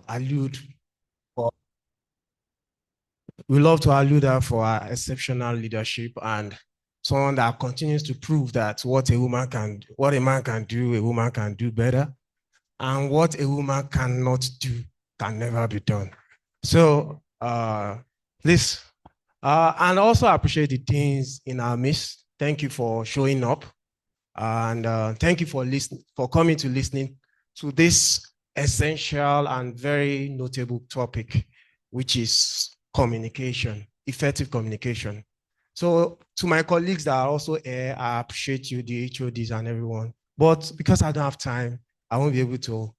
allude for, we love to allude her for her exceptional leadership and someone that continues to prove that what a man can do, a woman can do better, and what a woman cannot do can never be done. So please, and also appreciate the teens in our midst. Thank you for showing up, and thank you for listening, for coming to listening to this essential and very notable topic, which is communication, effective communication. So to my colleagues that are also here, I appreciate you, the HODs and everyone. But because I don't have time, I won't be able to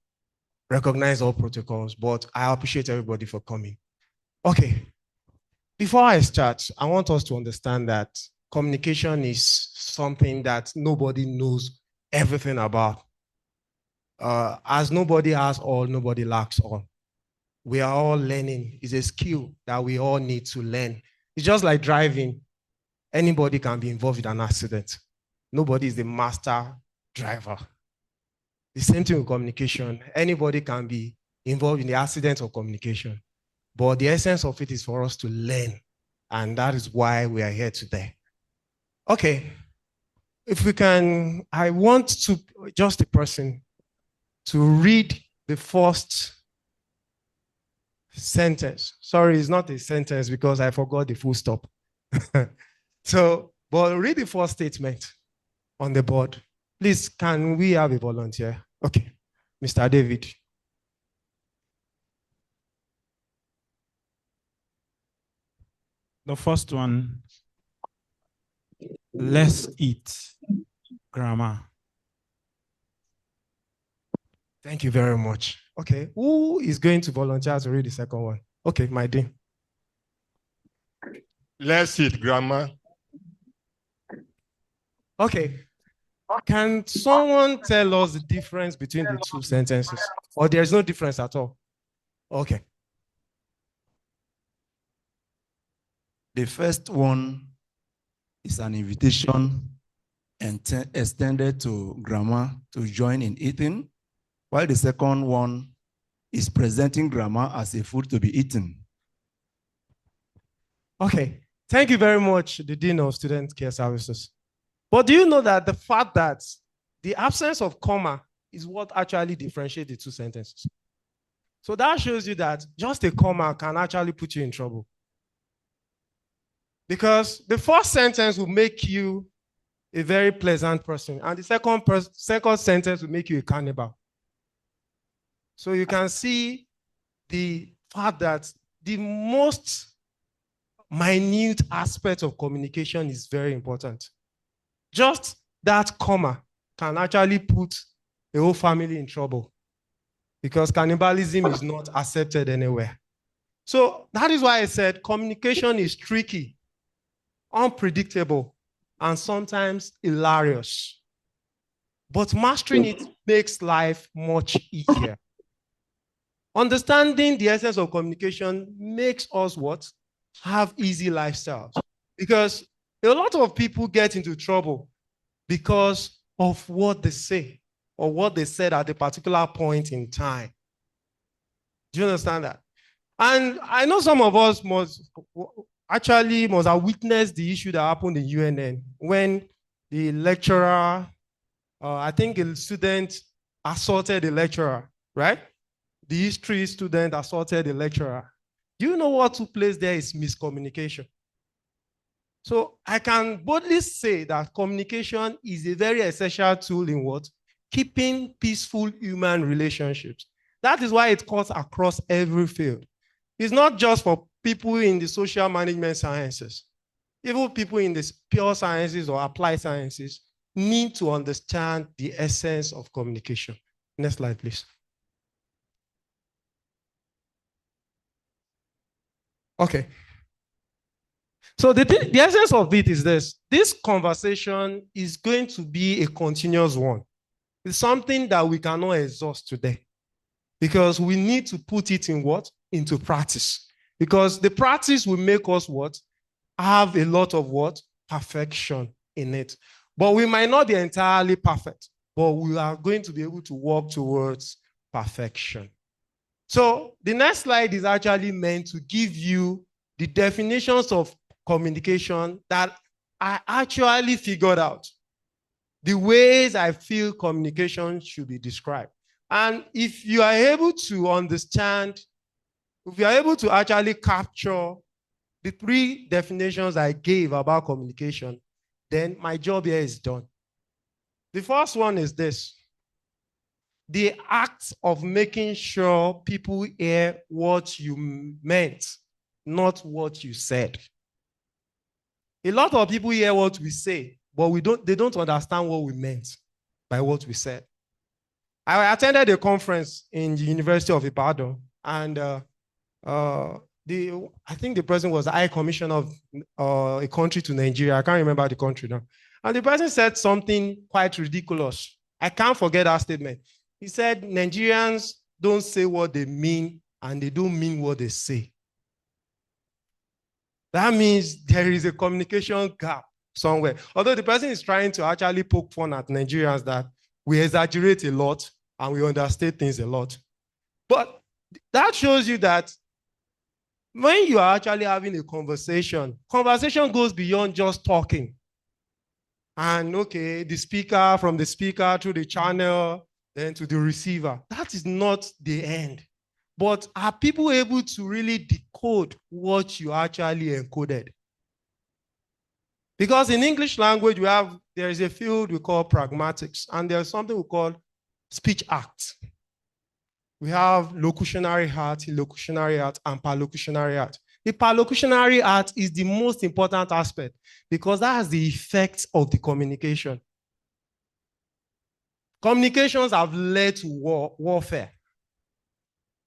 recognize all protocols, but I appreciate everybody for coming. Okay, before I start, I want us to understand that communication is something that nobody knows everything about. As nobody has all, nobody lacks all. We are all learning. It's a skill that we all need to learn. It's just like driving. Anybody can be involved in an accident. Nobody is the master driver. The same thing with communication. Anybody can be involved in the accident of communication. But the essence of it is for us to learn. And that is why we are here today. Okay. If we can, I want to, just a person, to read the first sentence. Sorry, it's not a sentence because I forgot the full stop. So, but read the first statement on the board. Please, can we have a volunteer? Okay, Mr. David. The first one, let's eat grammar. Thank you very much. Okay, who is going to volunteer to read the second one? Okay, my dean. Let's eat grammar. Okay. Can someone tell us the difference between the two sentences? Or there's no difference at all? Okay. The first one is an invitation extended to grammar to join in eating, while the second one is presenting grammar as a food to be eaten. Okay. Thank you very much, the Dean of Student Care Services. But do you know that the fact that the absence of comma is what actually differentiates the two sentences? So that shows you that just a comma can actually put you in trouble. Because the first sentence will make you a very pleasant person, and the second sentence will make you a cannibal. So you can see the fact that the most minute aspect of communication is very important. Just that comma can actually put a whole family in trouble because cannibalism is not accepted anywhere. So that is why I said communication is tricky, unpredictable, and sometimes hilarious. But mastering it makes life much easier. Understanding the essence of communication makes us what? Have easy lifestyles. Because a lot of people get into trouble because of what they say or what they said at a particular point in time. Do you understand that? And I know some of us must have witnessed the issue that happened in UNN when the lecturer, I think a student assaulted the lecturer, right? The history student assaulted the lecturer. Do you know what took place there is miscommunication? So I can boldly say that communication is a very essential tool in what? Keeping peaceful human relationships. That is why it cuts across every field. It's not just for people in the social management sciences. Even people in the pure sciences or applied sciences need to understand the essence of communication. Next slide, please. Okay. So the essence of it is this. This conversation is going to be a continuous one. It's something that we cannot exhaust today because we need to put it in what? Into practice. Because the practice will make us what? Have a lot of what? Perfection in it. But we might not be entirely perfect, but we are going to be able to work towards perfection. So the next slide is actually meant to give you the definitions of communication that I actually figured out. The ways I feel communication should be described. And if you are able to understand, if you are able to actually capture the 3 definitions I gave about communication, then my job here is done. The first one is this: the act of making sure people hear what you meant, not what you said. A lot of people hear what we say, but they don't understand what we meant by what we said. I attended a conference in the University of Ibadan, and I think the president was the High Commissioner of a country to Nigeria. I can't remember the country now. And the president said something quite ridiculous. I can't forget that statement. He said, Nigerians don't say what they mean, and they don't mean what they say. That means there is a communication gap somewhere. Although the person is trying to actually poke fun at Nigerians that we exaggerate a lot and we understate things a lot. But that shows you that when you are actually having a conversation, conversation goes beyond just talking. And okay, from the speaker through the channel, then to the receiver. That is not the end. But are people able to really decode what you actually encoded? Because in English language, there is a field we call pragmatics, and there's something we call speech acts. We have locutionary art, illocutionary art, and perlocutionary art. The perlocutionary art is the most important aspect because that has the effects of the communication. Communications have led to warfare.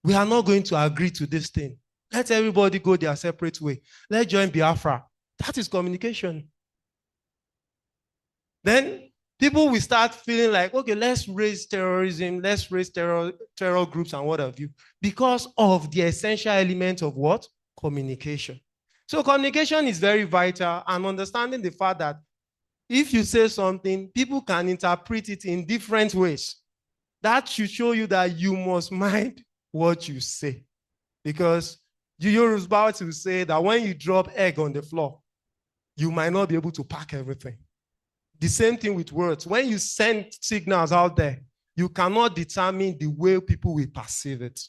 We are not going to agree to this thing. Let everybody go their separate way. Let's join Biafra. That is communication. Then people will start feeling like, okay, let's raise terrorism, let's raise terror groups and what have you, because of the essential element of what? Communication. So communication is very vital, and understanding the fact that if you say something, people can interpret it in different ways. That should show you that you must mind what you say. Because the Yoruba will say that when you drop egg on the floor, you might not be able to pack everything. The same thing with words. When you send signals out there, you cannot determine the way people will perceive it.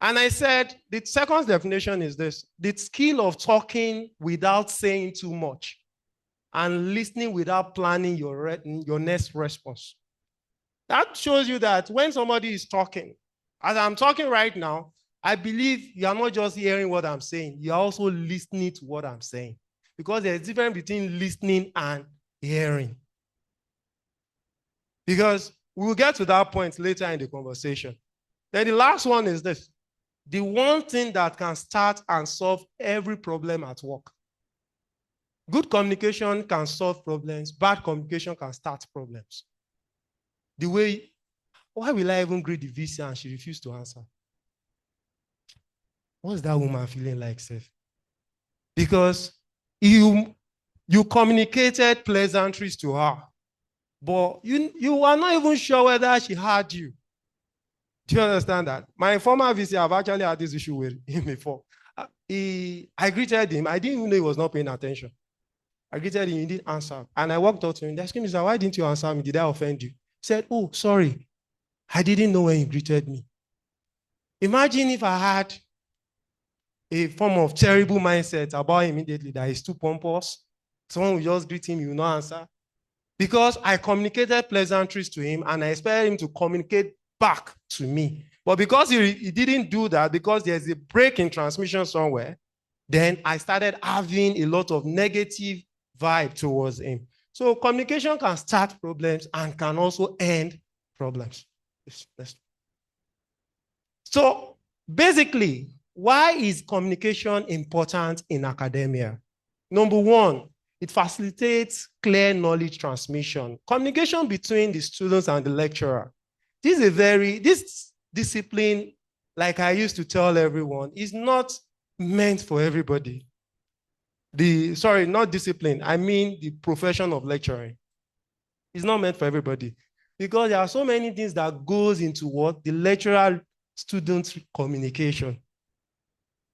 And I said, the second definition is this: the skill of talking without saying too much and listening without planning your next response. That shows you that when somebody is talking, as I'm talking right now, I believe you are not just hearing what I'm saying, you are also listening to what I'm saying. Because there's a difference between listening and hearing. Because we'll get to that point later in the conversation. Then the last one is this: the one thing that can start and solve every problem at work. Good communication can solve problems. Bad communication can start problems. Why will I even greet the VC and she refused to answer? What's that woman feeling like, Seth? Because you communicated pleasantries to her, but you are not even sure whether she heard you. Do you understand that? My former VC, I've actually had this issue with him before. I greeted him. I didn't even know he was not paying attention. I greeted him, he didn't answer. And I walked up to him. I asked him, why didn't you answer me? Did I offend you? He said, oh, sorry. I didn't know when you greeted me. Imagine if I had a form of terrible mindset about him immediately, that he's too pompous. Someone will just greet him, he will not answer. Because I communicated pleasantries to him and I expected him to communicate back to me. But because he didn't do that, because there's a break in transmission somewhere, then I started having a lot of negative vibe towards him. So communication can start problems and can also end problems. So basically, why is communication important in academia? Number one, it facilitates clear knowledge transmission. Communication between the students and the lecturer. This discipline, like I used to tell everyone, is not meant for everybody. Not discipline, I mean the profession of lecturing. It's not meant for everybody. Because there are so many things that goes into what the lecturer student communication.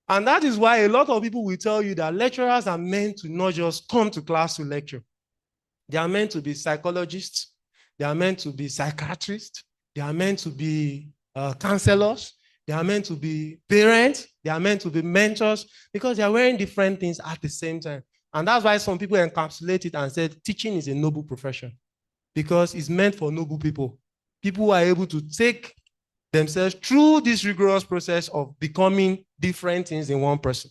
And that is why a lot of people will tell you that lecturers are meant to not just come to class to lecture. They are meant to be psychologists. They are meant to be psychiatrists. They are meant to be counselors. They are meant to be parents. They are meant to be mentors, because they are wearing different things at the same time. And that's why some people encapsulate it and said teaching is a noble profession, because it's meant for noble people. People who are able to take themselves through this rigorous process of becoming different things in one person.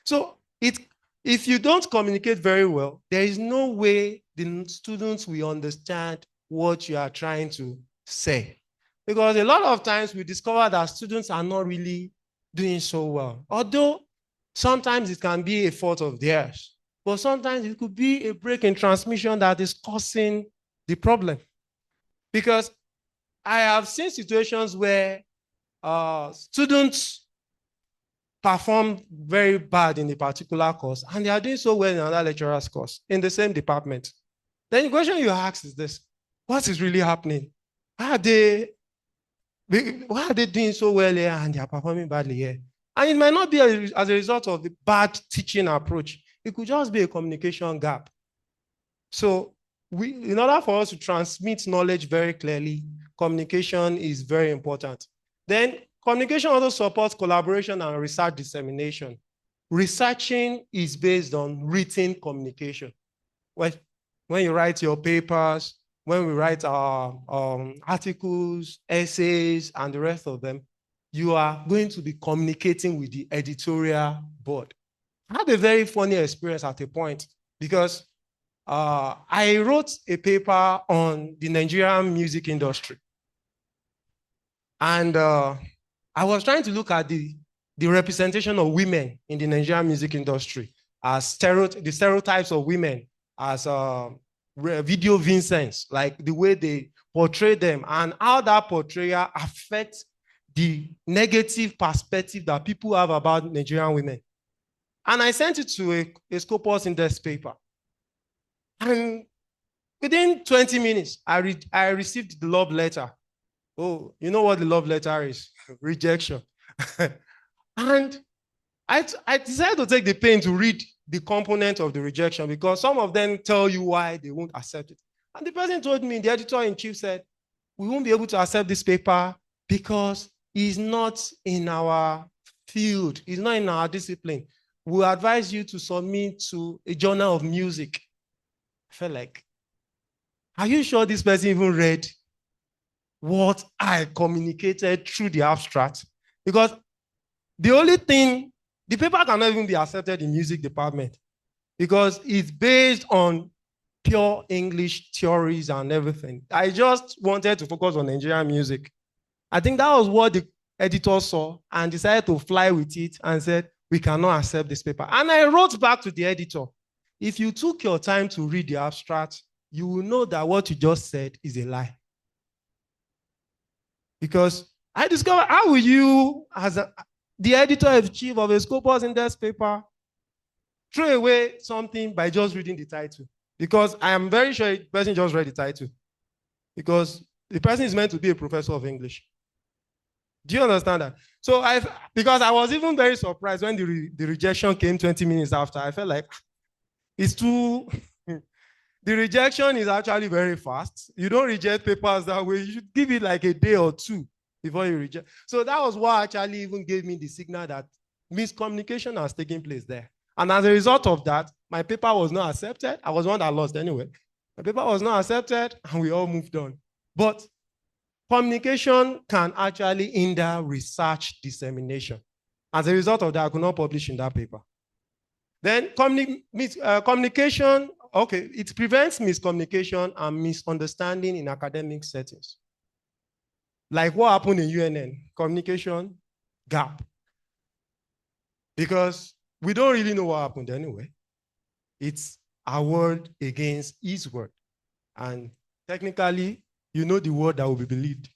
So if you don't communicate very well, there is no way the students will understand what you are trying to say. Because a lot of times we discover that students are not really doing so well. Although sometimes it can be a fault of theirs, but sometimes it could be a break in transmission that is causing the problem. Because I have seen situations where students perform very bad in a particular course, and they are doing so well in another lecturer's course in the same department. Then the question you ask is this: what is really happening? Why are they doing so well here and they are performing badly here? And it might not be as a result of the bad teaching approach. It could just be a communication gap. So in order for us to transmit knowledge very clearly, communication is very important. Then communication also supports collaboration and research dissemination. Researching is based on written communication. When you write your papers, when we write our articles, essays, and the rest of them, you are going to be communicating with the editorial board. I had a very funny experience at a point, because I wrote a paper on the Nigerian music industry. And I was trying to look at the representation of women in the Nigerian music industry, as the stereotypes of women as video Vincents, like the way they portray them and how that portrayal affects the negative perspective that people have about Nigerian women. And I sent it to a Scopus Index paper. And within 20 minutes, I received the love letter. Oh, you know what the love letter is? Rejection. And I decided to take the pain to read the component of the rejection, because some of them tell you why they won't accept it. And the person told me, the editor-in-chief said, we won't be able to accept this paper because it's not in our field, it's not in our discipline. We advise you to submit to a journal of music. I felt like, are you sure this person even read what I communicated through the abstract? Because the only thing, the paper cannot even be accepted in music department, because it's based on pure English theories and everything. I just wanted to focus on Nigerian music. I think that was what the editor saw and decided to fly with it and said, we cannot accept this paper. And I wrote back to the editor, if you took your time to read the abstract, you will know that what you just said is a lie. Because I discovered, how will you, as the editor-in-chief of a Scopus Index paper, throw away something by just reading the title? Because I am very sure the person just read the title, because the person is meant to be a professor of English. Do you understand that? So because I was even very surprised when the rejection came 20 minutes after. I felt like it's too, the rejection is actually very fast. You don't reject papers that way. You should give it like a day or two before you reject. So that was what actually even gave me the signal that miscommunication has taken place there. And as a result of that, my paper was not accepted. I was one that lost anyway. My paper was not accepted and we all moved on. But communication can actually hinder research dissemination. As a result of that, I could not publish in that paper. Then communication, okay, it prevents miscommunication and misunderstanding in academic settings. Like what happened in UNN, communication gap. Because we don't really know what happened anyway. It's our word against his word. And technically, you know the word that will be believed.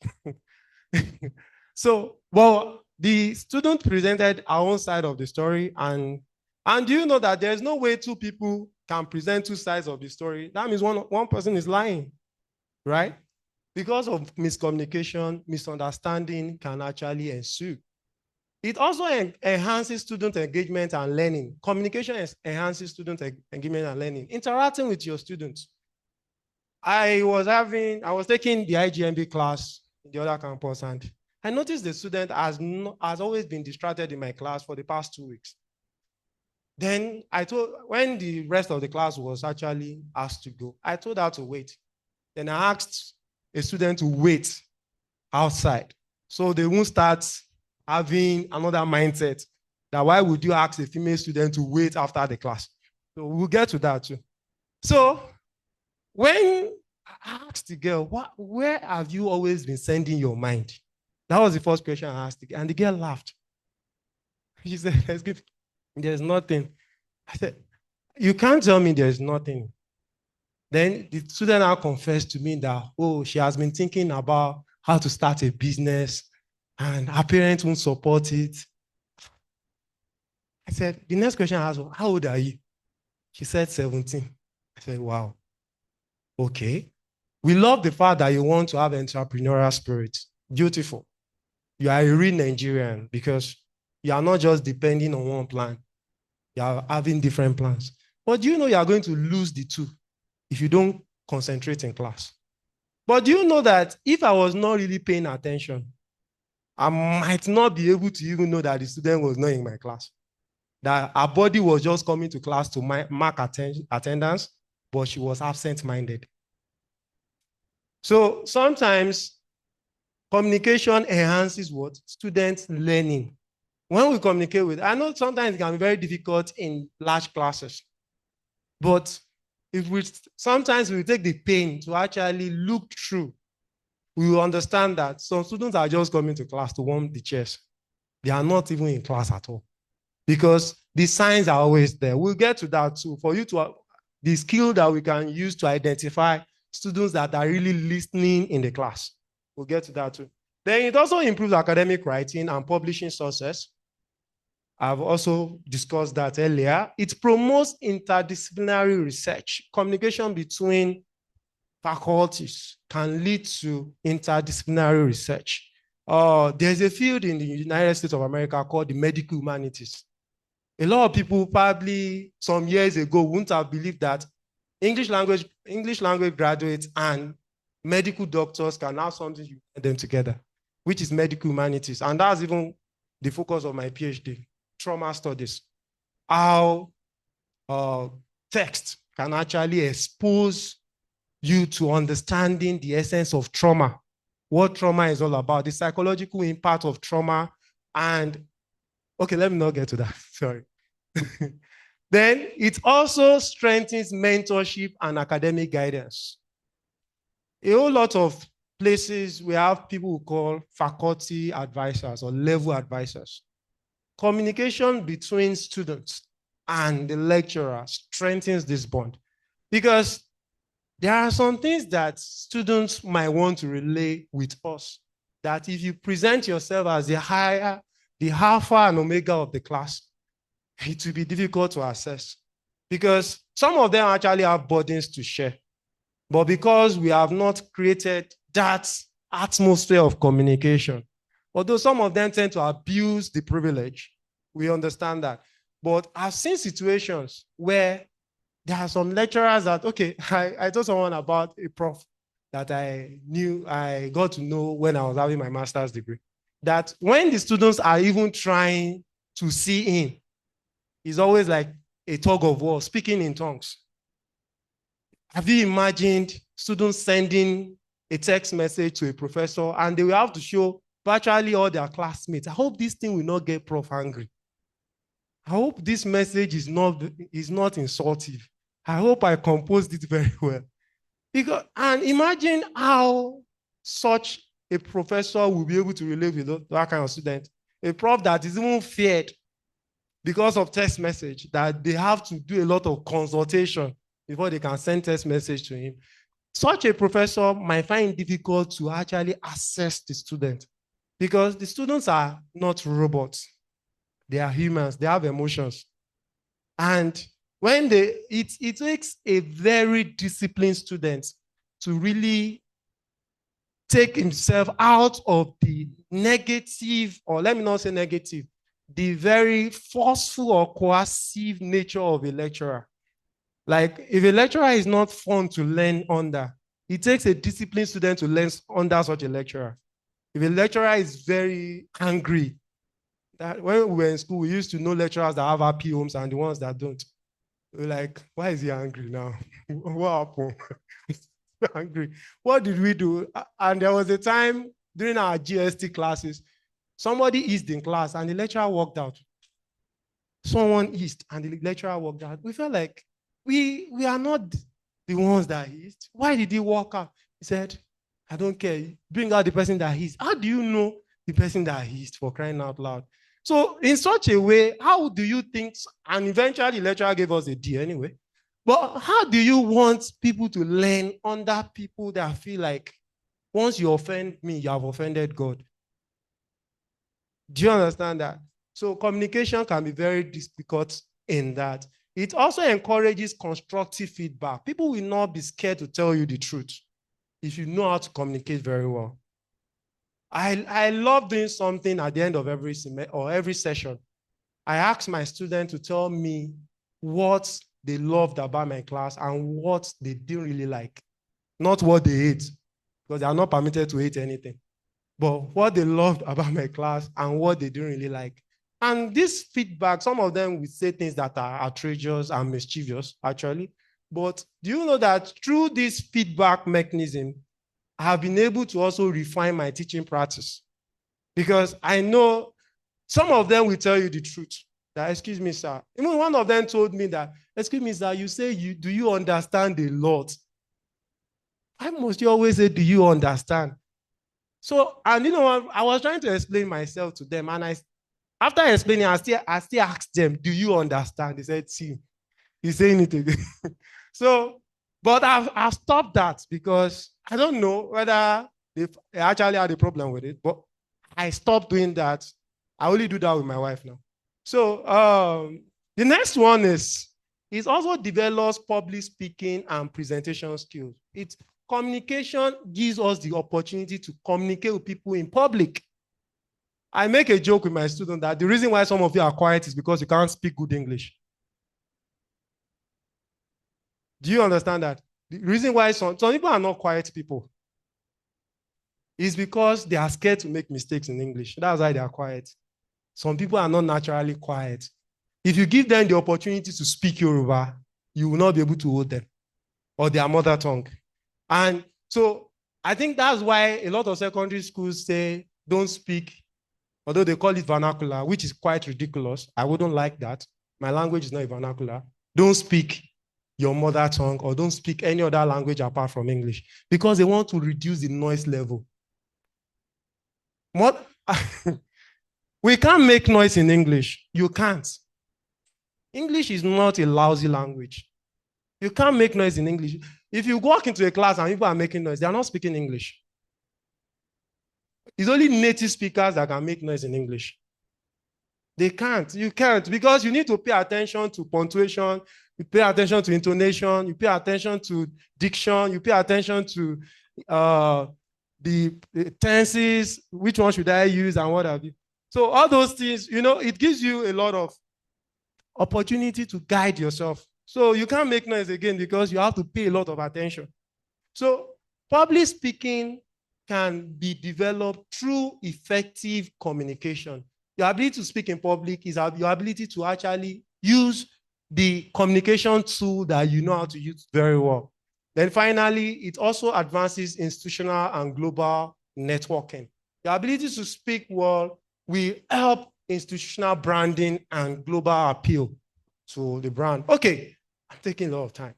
So, well, the student presented our own side of the story, and do you know that there's no way two people can present two sides of the story? That means one person is lying, right? Because of miscommunication, misunderstanding can actually ensue. It also enhances student engagement and learning. Communication enhances student engagement and learning. Interacting with your students. I was taking the IGMB class in the other campus, and I noticed the student has always been distracted in my class for the past 2 weeks. Then when the rest of the class was actually asked to go, I told her to wait. Then I asked a student to wait outside, so they won't start having another mindset that why would you ask a female student to wait after the class? So we'll get to that too. So when I asked the girl, where have you always been sending your mind? That was the first question I asked, and the girl laughed. She said, there's nothing. I said, you can't tell me there's nothing. Then the student now confessed to me that, oh, she has been thinking about how to start a business and her parents won't support it. I said, the next question I asked was, how old are you? She said 17. I said, wow. Okay. We love the fact that you want to have entrepreneurial spirit. Beautiful. You are a real Nigerian because you are not just depending on one plan. You are having different plans. But do you know you are going to lose the two if you don't concentrate in class? But do you know that if I was not really paying attention, I might not be able to even know that the student was not in my class? That her body was just coming to class to mark attendance, but she was absent-minded. So sometimes communication enhances what? Students' learning. When we communicate with, I know sometimes it can be very difficult in large classes, but sometimes we take the pain to actually look through, we will understand that some students are just coming to class to warm the chairs. They are not even in class at all because the signs are always there. We'll get to that too. For you to, the skill that we can use to identify students that are really listening in the class. We'll get to that too. Then it also improves academic writing and publishing sources. I've also discussed that earlier. It promotes interdisciplinary research. Communication between faculties can lead to interdisciplinary research. There's a field in the United States of America called the medical humanities. A lot of people probably some years ago wouldn't have believed that English language graduates and medical doctors can have something unite them together, which is medical humanities. And that's even the focus of my PhD, trauma studies. How text can actually expose you to understanding the essence of trauma, what trauma is all about, the psychological impact of trauma. And okay, let me not get to that, sorry. Then it also strengthens mentorship and academic guidance. A whole lot of places we have people who call faculty advisors or level advisors. Communication between students and the lecturer strengthens this bond because there are some things that students might want to relay with us that if you present yourself as the alpha and omega of the class, it will be difficult to assess because some of them actually have burdens to share. But because we have not created that atmosphere of communication, although some of them tend to abuse the privilege, we understand that. But I've seen situations where there are some lecturers that, okay, I told someone about a prof that I got to know when I was having my master's degree, that when the students are even trying to see in, it's always like a tug of war, speaking in tongues. Have you imagined students sending a text message to a professor and they will have to show virtually all their classmates? I hope this thing will not get prof angry. I hope this message is not insultive. I hope I composed it very well. And imagine how such a professor will be able to relate with that kind of student. A prof that is even feared because of text message, that they have to do a lot of consultation before they can send text message to him. Such a professor might find it difficult to actually assess the student because the students are not robots. They are humans, they have emotions. And when it takes a very disciplined student to really take himself out of the negative, or let me not say negative, the very forceful or coercive nature of a lecturer. Like, if a lecturer is not fun to learn under, it takes a disciplined student to learn under such a lecturer. If a lecturer is very angry, that when we were in school, we used to know lecturers that have happy homes and the ones that don't. We're like, why is he angry now? What happened? Angry. What did we do? And there was a time during our GST classes, somebody eased in class and the lecturer walked out. Someone eased and the lecturer walked out. We felt like we are not the ones that eased. Why did he walk out? He said, I don't care. Bring out the person that eased. How do you know the person that eased, for crying out loud? So in such a way, how do you think, and eventually the lecturer gave us a D anyway, but how do you want people to learn under people that feel like once you offend me, you have offended God? Do you understand that? So communication can be very difficult in that. It also encourages constructive feedback. People will not be scared to tell you the truth if you know how to communicate very well. I love doing something at the end of every semester or every session. I ask my students to tell me what they loved about my class and what they didn't really like. Not what they hate, because they are not permitted to hate anything, but what they loved about my class and what they didn't really like. And this feedback, some of them will say things that are outrageous and mischievous, actually. But do you know that through this feedback mechanism, I have been able to also refine my teaching practice? Because I know some of them will tell you the truth. That, excuse me, sir. Even one of them told me that, excuse me, sir, you say, do you understand a lot? Why must you always say, do you understand? So, and you know, I was trying to explain myself to them. And after explaining, I still asked them, do you understand? They said, see, he's saying it again. So, but I've stopped that because I don't know whether they actually had a problem with it, but I stopped doing that. I only do that with my wife now. So the next one is also develops public speaking and presentation skills. Communication gives us the opportunity to communicate with people in public. I make a joke with my students that the reason why some of you are quiet is because you can't speak good English. Do you understand that? The reason why some people are not quiet people is because they are scared to make mistakes in English. That's why they are quiet. Some people are not naturally quiet. If you give them the opportunity to speak Yoruba, you will not be able to hold them, or their mother tongue. And so I think that's why a lot of secondary schools say don't speak, although they call it vernacular, which is quite ridiculous. I wouldn't like that. My language is not a vernacular. Don't speak your mother tongue or don't speak any other language apart from English, because they want to reduce the noise level. We can't make noise in English. You can't. English is not a lousy language. You can't make noise in English. If you walk into a class and people are making noise, they are not speaking English. It's only native speakers that can make noise in English. They can't. You can't, because you need to pay attention to punctuation, you pay attention to intonation, you pay attention to diction, you pay attention to the tenses, which one should I use and what have you. So all those things, you know, it gives you a lot of opportunity to guide yourself. So you can't make noise again because you have to pay a lot of attention. So public speaking can be developed through effective communication. Your ability to speak in public is your ability to actually use the communication tool that you know how to use very well. Then finally, it also advances institutional and global networking. The ability to speak well will help institutional branding and global appeal to the brand. Okay, I'm taking a lot of time.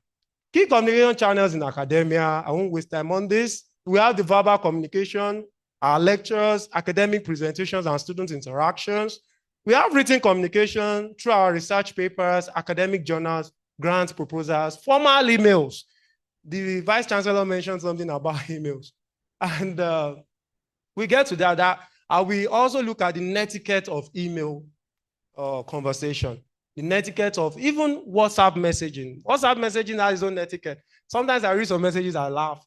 Key communication channels in academia, I won't waste time on this. We have the verbal communication, our lectures, academic presentations, and student interactions. We have written communication through our research papers, academic journals, grants, proposals, formal emails. The Vice Chancellor mentioned something about emails. And we get to that. We also look at the netiquette of email conversation, the netiquette of even WhatsApp messaging. WhatsApp messaging has its own netiquette. Sometimes I read some messages, I laugh.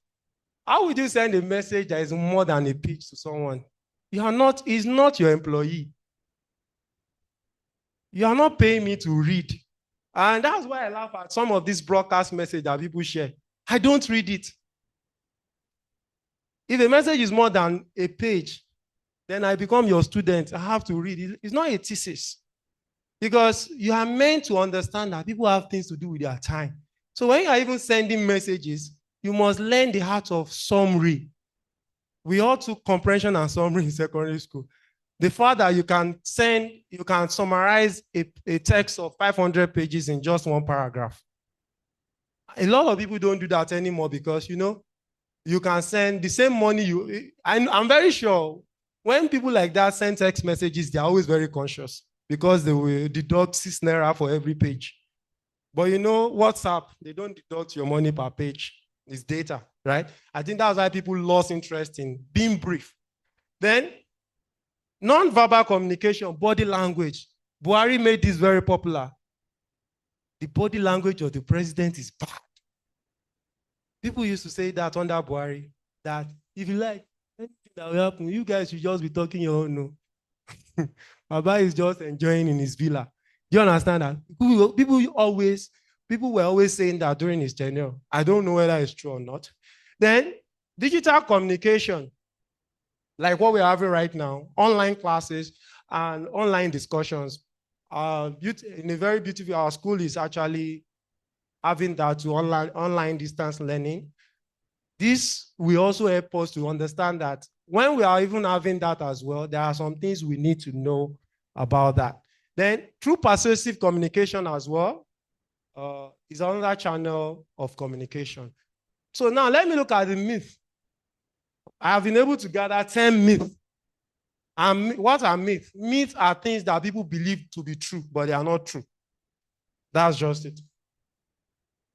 How would you send a message that is more than a page to someone? He's not your employee. You are not paying me to read. And that's why I laugh at some of these broadcast messages that people share. I don't read it. If a message is more than a page, then I become your student. I have to read it. It's not a thesis. Because you are meant to understand that people have things to do with their time. So when you are even sending messages, you must learn the art of summary. We all took comprehension and summary in secondary school. The fact that you can summarize a text of 500 pages in just one paragraph. A lot of people don't do that anymore because, you can send the same money I'm very sure when people like that send text messages, they're always very conscious because they will deduct 6 naira for every page. But WhatsApp, they don't deduct your money per page. It's data, right? I think that's why people lost interest in being brief. Then, non-verbal communication, body language. Buhari made this very popular. The body language of the president is bad. People used to say that under Buhari, that if you like, anything that will happen, you guys should just be talking your own. No. Baba is just enjoying in his villa. Do you understand that? People were always saying that during his tenure. I don't know whether it's true or not. Then, digital communication, like what we're having right now, online classes and online discussions. In a very beautiful, our school is actually having that to online distance learning. This will also help us to understand that when we are even having that as well, there are some things we need to know about that. Then through persuasive communication as well is another channel of communication. So now let me look at the myth. I have been able to gather 10 myths. And what are myths? Myths are things that people believe to be true, but they are not true. That's just it.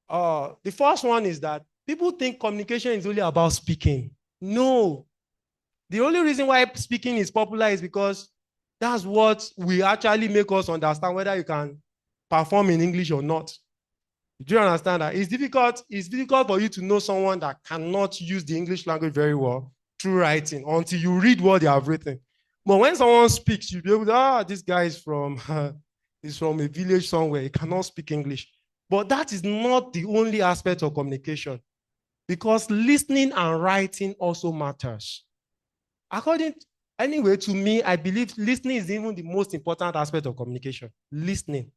The first one is that people think communication is only about speaking. No. The only reason why speaking is popular is because that's what will actually make us understand whether you can perform in English or not. Do you understand that? It's difficult for you to know someone that cannot use the English language very well through writing until you read what they have written. But when someone speaks, you'll be able to, this guy is from a village somewhere. He cannot speak English. But that is not the only aspect of communication, because listening and writing also matters. Anyway, to me, I believe listening is even the most important aspect of communication, listening.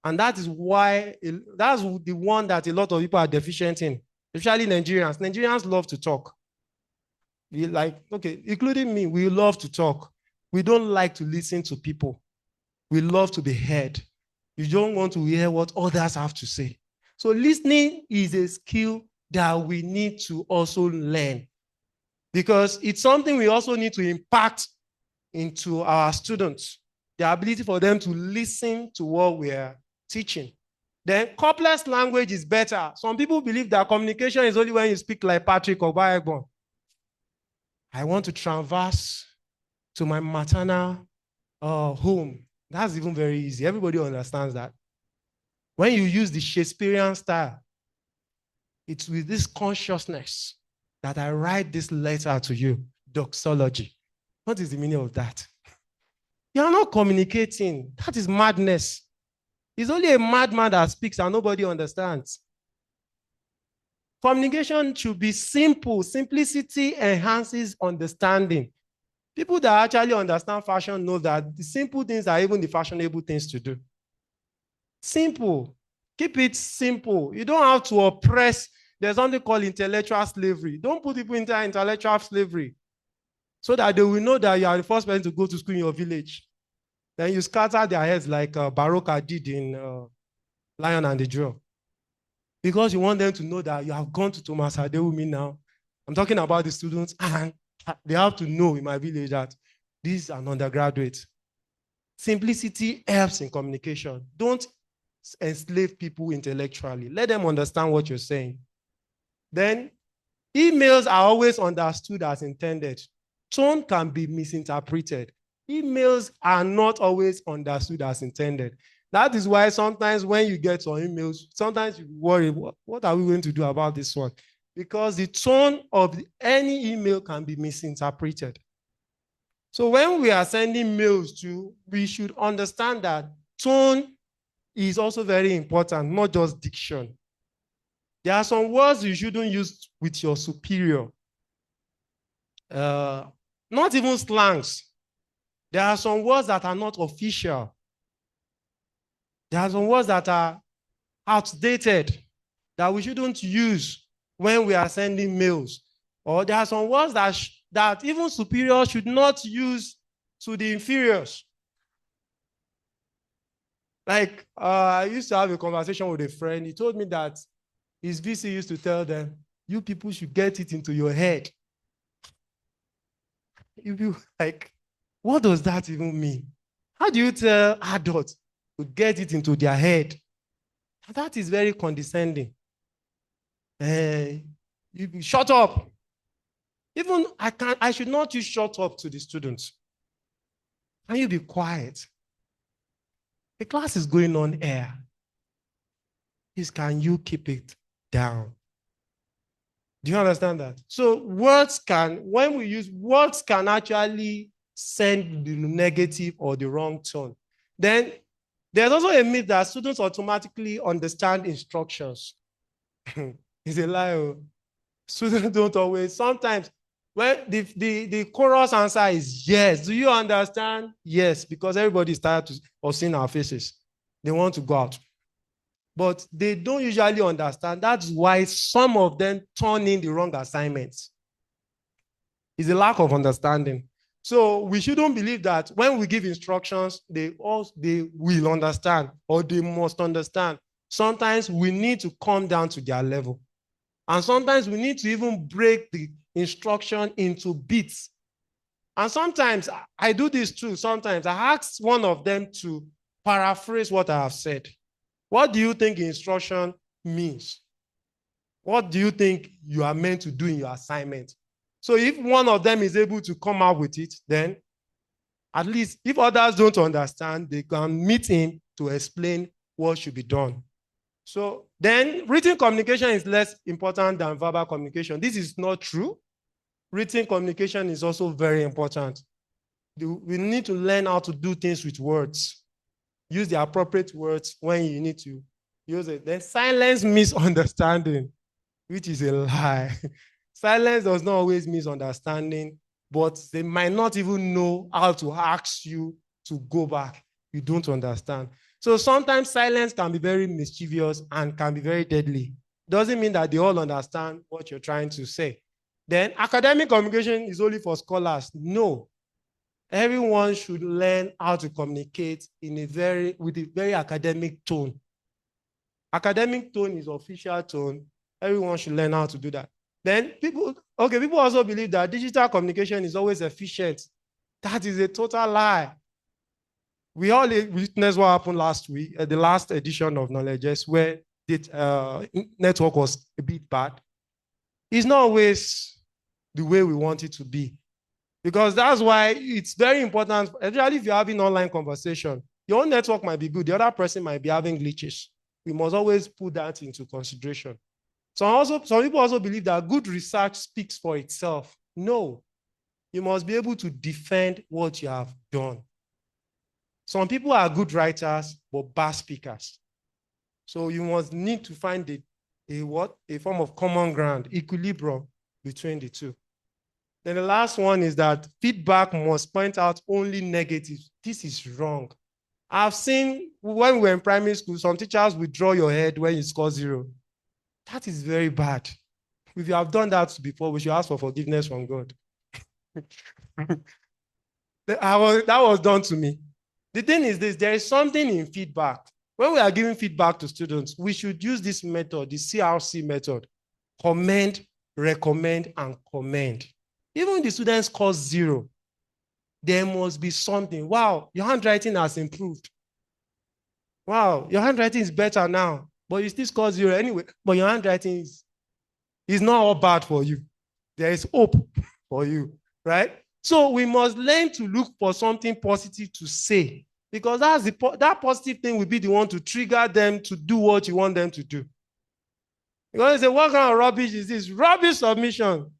And that is why, that's the one that a lot of people are deficient in, especially Nigerians. Nigerians love to talk. Including me, we love to talk. We don't like to listen to people. We love to be heard. You don't want to hear what others have to say. So listening is a skill that we need to also learn, because it's something we also need to impact into our students, the ability for them to listen to what we're teaching. Then complex language is better. Some people believe that communication is only when you speak like Patrick or Bayegbon. I want to traverse to my maternal home. That's even very easy. Everybody understands that. When you use the Shakespearean style, it's with this consciousness that I write this letter to you, doxology. What is the meaning of that? You are not communicating. That is madness. It's only a madman that speaks and nobody understands. Communication should be simple. Simplicity enhances understanding. People that actually understand fashion know that the simple things are even the fashionable things to do. Simple. Keep it simple. You don't have to oppress. There's something called intellectual slavery. Don't put people into intellectual slavery so that they will know that you are the first person to go to school in your village. Then you scatter their heads like Baroka did in Lion and the Draw. Because you want them to know that you have gone to Thomas Adewumi now. I'm talking about the students, and they have to know in my village that this is an undergraduate. Simplicity helps in communication. Don't enslave people intellectually. Let them understand what you're saying. Then, emails are always understood as intended. Tone can be misinterpreted. Emails are not always understood as intended. That is why sometimes when you get your emails, sometimes you worry, what are we going to do about this one? because the tone of any email can be misinterpreted. So when we are sending mails to, we should understand that tone is also very important, not just diction. There are some words you shouldn't use with your superior. Not even slangs. There are some words that are not official. There are some words that are outdated that we shouldn't use when we are sending mails. Or there are some words that even superiors should not use to the inferiors. Like, I used to have a conversation with a friend. He told me that his VC used to tell them, you people should get it into your head. You be like, what does that even mean? How do you tell adults to get it into their head? That is very condescending. You shut up. Even I should not use shut up to the students. Can you be quiet? The class is going on air. Please, can you keep it down? Do you understand that? So when we use words can actually send the negative or the wrong tone. Then there's also a myth that students automatically understand instructions. It's a lie. Students don't always. Sometimes when the chorus answer is yes. Do you understand? Yes, because everybody is tired of seeing our faces. They want to go out. But they don't usually understand. That's why some of them turn in the wrong assignments. It's a lack of understanding. So we shouldn't believe that when we give instructions, they will understand or they must understand. Sometimes we need to come down to their level. And sometimes we need to even break the instruction into bits. And sometimes I do this too. Sometimes I ask one of them to paraphrase what I have said. What do you think instruction means? What do you think you are meant to do in your assignment? So if one of them is able to come out with it, then at least if others don't understand, they can meet him to explain what should be done. So then written communication is less important than verbal communication. This is not true. Written communication is also very important. We need to learn how to do things with words. Use the appropriate words when you need to use it. Then silence misunderstanding, which is a lie. Silence does not always misunderstanding, but they might not even know how to ask you to go back. You don't understand. So sometimes silence can be very mischievous and can be very deadly. Doesn't mean that they all understand what you're trying to say. Then academic communication is only for scholars. No. Everyone should learn how to communicate with a very academic tone. Academic tone is official tone. Everyone should learn how to do that. Then people also believe that digital communication is always efficient. That is a total lie. We all witnessed what happened last week at the last edition of KnowledgeX, where the network was a bit bad. It's not always the way we want it to be. Because that's why it's very important, especially if you're having online conversation. Your own network might be good. The other person might be having glitches. We must always put that into consideration. Some people also believe that good research speaks for itself. No, you must be able to defend what you have done. Some people are good writers, but bad speakers. So you must need to find a form of common ground, equilibrium between the two. Then the last one is that feedback must point out only negatives. This is wrong. I've seen when we were in primary school, some teachers withdraw your head when you score 0. That is very bad. If you have done that before, we should ask for forgiveness from God. That was done to me. The thing is this, there is something in feedback. When we are giving feedback to students, we should use this method, the CRC method. Commend, recommend, and commend. Even if the student scores 0, there must be something. Wow, your handwriting has improved. Wow, your handwriting is better now, but you still score 0 anyway. But your handwriting is not all bad for you. There is hope for you, right? So we must learn to look for something positive to say, because that positive thing will be the one to trigger them to do what you want them to do. Because they say, what kind of rubbish is this? Rubbish submission.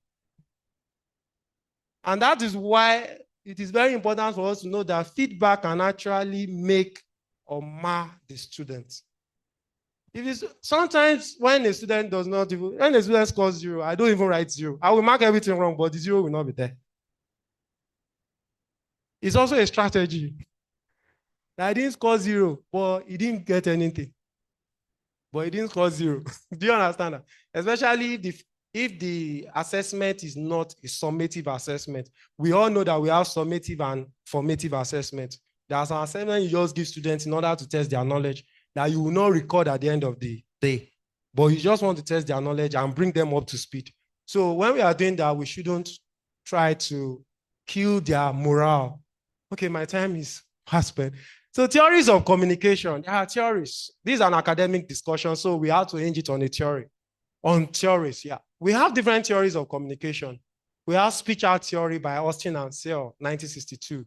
And that is why it is very important for us to know that feedback can actually make or mar the student. If it's, sometimes when a student does not even, when a student scores 0, I don't even write 0. I will mark everything wrong, but the 0 will not be there. It's also a strategy. I didn't score 0, but he didn't get anything. But he didn't score 0. Do you understand that? Especially if the assessment is not a summative assessment. We all know that we have summative and formative assessment. There's an assessment you just give students in order to test their knowledge that you will not record at the end of the day. But you just want to test their knowledge and bring them up to speed. So when we are doing that, we shouldn't try to kill their morale. Okay, my time is past spent. So theories of communication, there are theories. This is an academic discussion, so we have to hinge it on a theory. On theories, yeah. We have different theories of communication. We have speech art theory by Austin and Searle, 1962.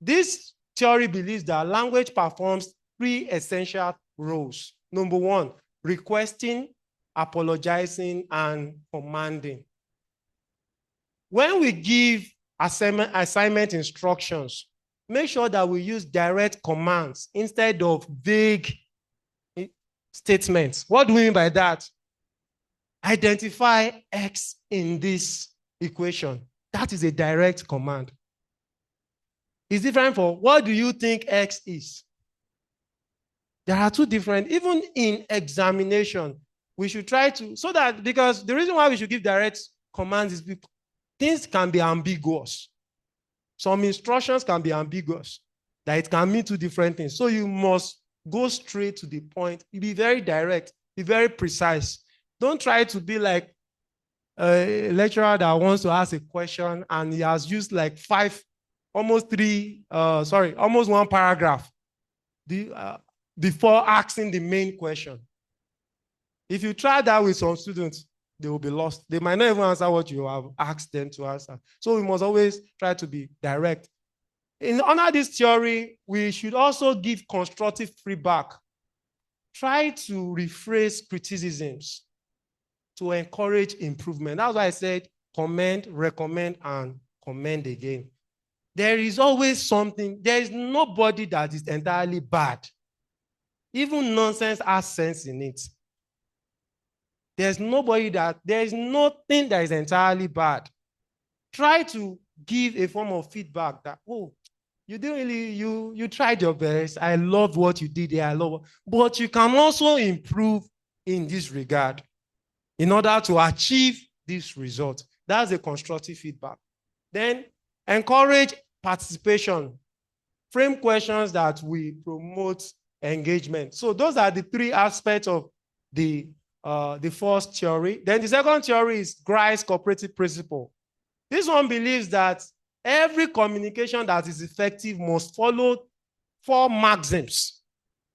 This theory believes that language performs 3 essential roles. Number 1, requesting, apologizing, and commanding. When we give assignment instructions, make sure that we use direct commands instead of vague statements. What do we mean by that? Identify X in this equation. That is a direct command. It's different for what do you think X is? There are 2 different, even in examination, we should try to, so that, because the reason why we should give direct commands is because things can be ambiguous. Some instructions can be ambiguous, that it can mean 2 different things. So you must go straight to the point. Be very direct, be very precise. Don't try to be like a lecturer that wants to ask a question and he has used like 5, almost 1 paragraph before asking the main question. If you try that with some students, they will be lost. They might not even answer what you have asked them to answer. So we must always try to be direct. Under this theory, we should also give constructive feedback. Try to rephrase criticisms to encourage improvement. That's why I said commend, recommend, and commend again. There is always something. There is nobody that is entirely bad. Even nonsense has sense in it. There is nothing that is entirely bad. Try to give a form of feedback that, oh, you didn't really, you tried your best. I love what you did there. But you can also improve in this regard in order to achieve this result. That's a constructive feedback. Then encourage participation. Frame questions that will promote engagement. So those are the 3 aspects of the first theory. Then the second theory is Grice's cooperative principle. This one believes that every communication that is effective must follow 4 maxims.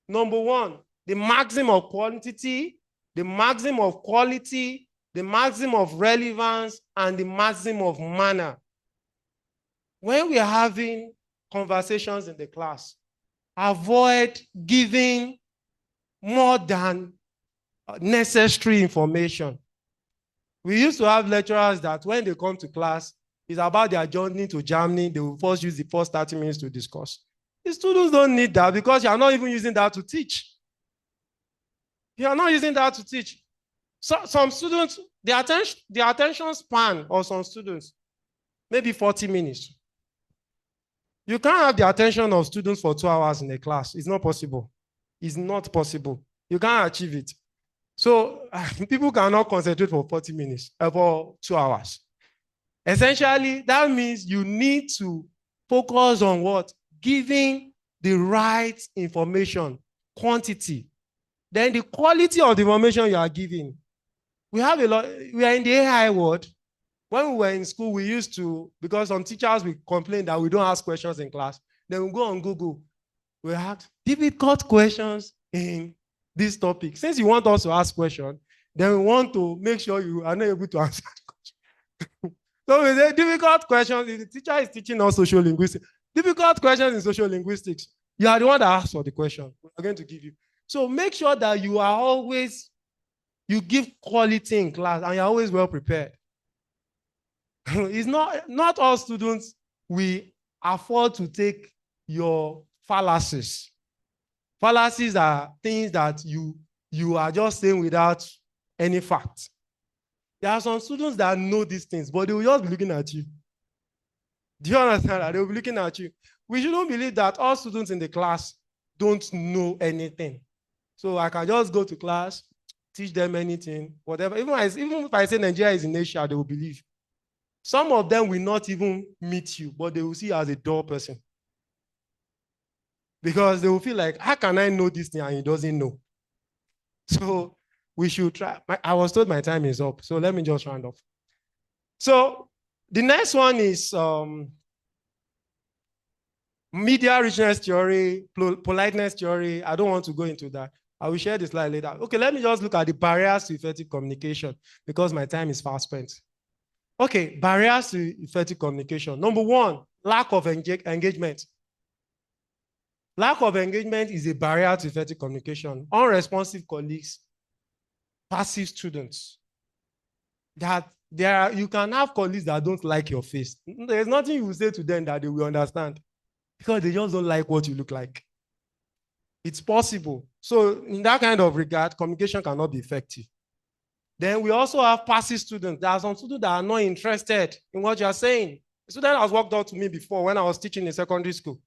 Number 1, the maxim of quantity, the maxim of quality, the maxim of relevance, and the maxim of manner. When we are having conversations in the class, avoid giving more than necessary information. We used to have lecturers that when they come to class, it's about their journey to Germany. They will first use the first 30 minutes to discuss. The students don't need that because you are not even using that to teach. You are not using that to teach. So, some students, the attention span of some students, maybe 40 minutes. You can't have the attention of students for 2 hours in a class. It's not possible. It's not possible. You can't achieve it. So people cannot concentrate for 40 minutes, for 2 hours. Essentially, that means you need to focus on what? Giving the right information, quantity. Then the quality of the information you are giving. We have a lot, we are in the AI world. When we were in school, we used to, because some teachers will complain that we don't ask questions in class. Then we go on Google. We have difficult questions in this topic. Since you want us to ask questions, then we want to make sure you are not able to answer the question. So we say difficult questions. If the teacher is teaching us social linguistics, difficult questions in social linguistics, you are the one that asks for the question. We're going to give you. So make sure that you are always You give quality in class and you're always well prepared. It's not all students we afford to take your fallacies. Fallacies are things that you are just saying without any fact. There are some students that know these things, but they will just be looking at you. Do you understand that? They will be looking at you. We shouldn't believe that all students in the class don't know anything. So I can just go to class, teach them anything, whatever. Even if I say Nigeria is in Asia, they will believe. Some of them will not even meet you, but they will see you as a dull person. Because they will feel like, how can I know this thing and he doesn't know? So we should try. I was told my time is up, so let me just round off. So the next one is media richness theory, politeness theory. I don't want to go into that. I will share the slide later. Okay, let me just look at the barriers to effective communication because my time is fast spent. Okay, barriers to effective communication. Number one, lack of engagement. Lack of engagement is a barrier to effective communication. Unresponsive colleagues, passive students. You can have colleagues that don't like your face. There's nothing you will say to them that they will understand because they just don't like what you look like. It's possible. So in that kind of regard, communication cannot be effective. Then we also have passive students. There are some students that are not interested in what you are saying. A student has walked out to me before when I was teaching in secondary school.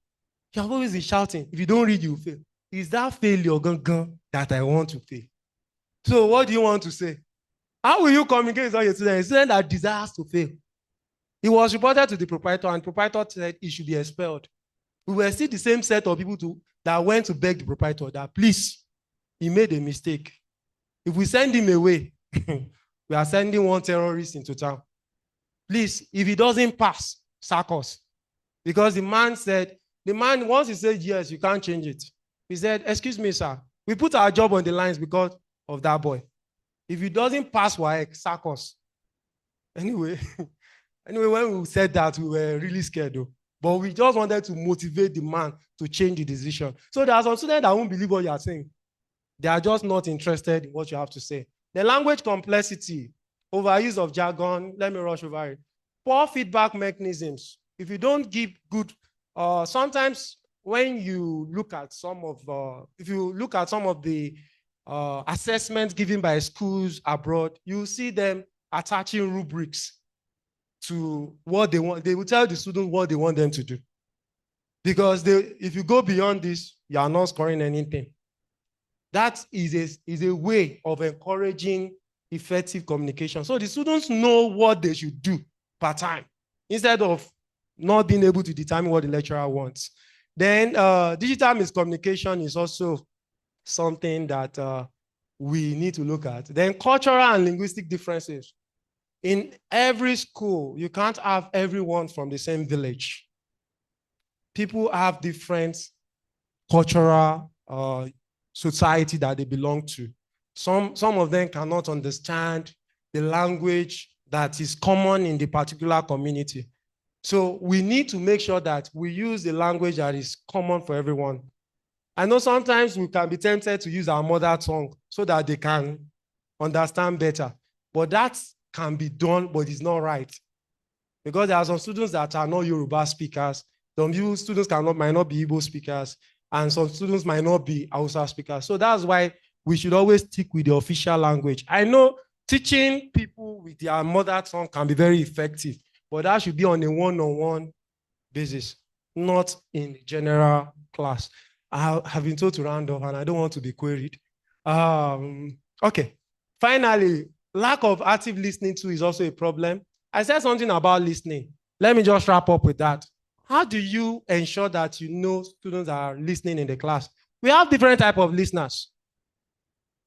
You have always been shouting, if you don't read, you fail. Is that failure that I want to fail? So what do you want to say? How will you communicate with your student? A student that desires to fail. He was reported to the proprietor and the proprietor said he should be expelled. We were still the same set of people that went to beg the proprietor that please, he made a mistake. If we send him away, we are sending one terrorist into town. Please, if he doesn't pass, sack us. Because the man, once he said yes, you can't change it. He said, excuse me, sir, we put our job on the lines because of that boy. If he doesn't pass WAEC, sack us. Anyway, when we said that, we were really scared though. But we just wanted to motivate the man to change the decision. So there are some students that won't believe what you are saying. They are just not interested in what you have to say. The language complexity, overuse of jargon, let me rush over it. Poor feedback mechanisms. If you don't give good, sometimes when you look at some of the assessments given by schools abroad, you see them attaching rubrics to what they want. They will tell the students what they want them to do. Because if you go beyond this, you are not scoring anything. That is a way of encouraging effective communication. So the students know what they should do per time instead of not being able to determine what the lecturer wants. Then digital miscommunication is also something that we need to look at. Then cultural and linguistic differences. In every school, you can't have everyone from the same village. People have different cultural society that they belong to. Some of them cannot understand the language that is common in the particular community. So we need to make sure that we use the language that is common for everyone. I know sometimes we can be tempted to use our mother tongue so that they can understand better, but that can be done, but it's not right. Because there are some students that are not Yoruba speakers. Some students might not be Igbo speakers, and some students might not be Hausa speakers. So that's why we should always stick with the official language. I know teaching people with their mother tongue can be very effective, but that should be on a one-on-one basis, not in the general class. I have been told to round off, and I don't want to be queried. Okay. Finally, lack of active listening too is also a problem. I said something about listening. Let me just wrap up with that. How do you ensure that you know students are listening in the class? We have different types of listeners.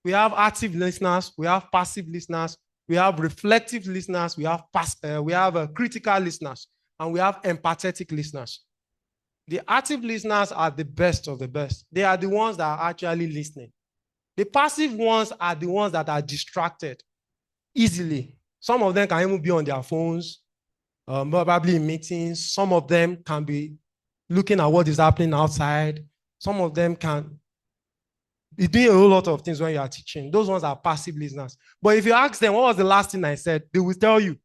We have active listeners, we have passive listeners, we have reflective listeners, we have critical listeners, and we have empathetic listeners. The active listeners are the best of the best. They are the ones that are actually listening. The passive ones are the ones that are distracted easily. Some of them can even be on their phones, probably in meetings. Some of them can be looking at what is happening outside. Some of them can You're doing a whole lot of things when you are teaching. Those ones are passive listeners. But if you ask them, what was the last thing I said? They will tell you,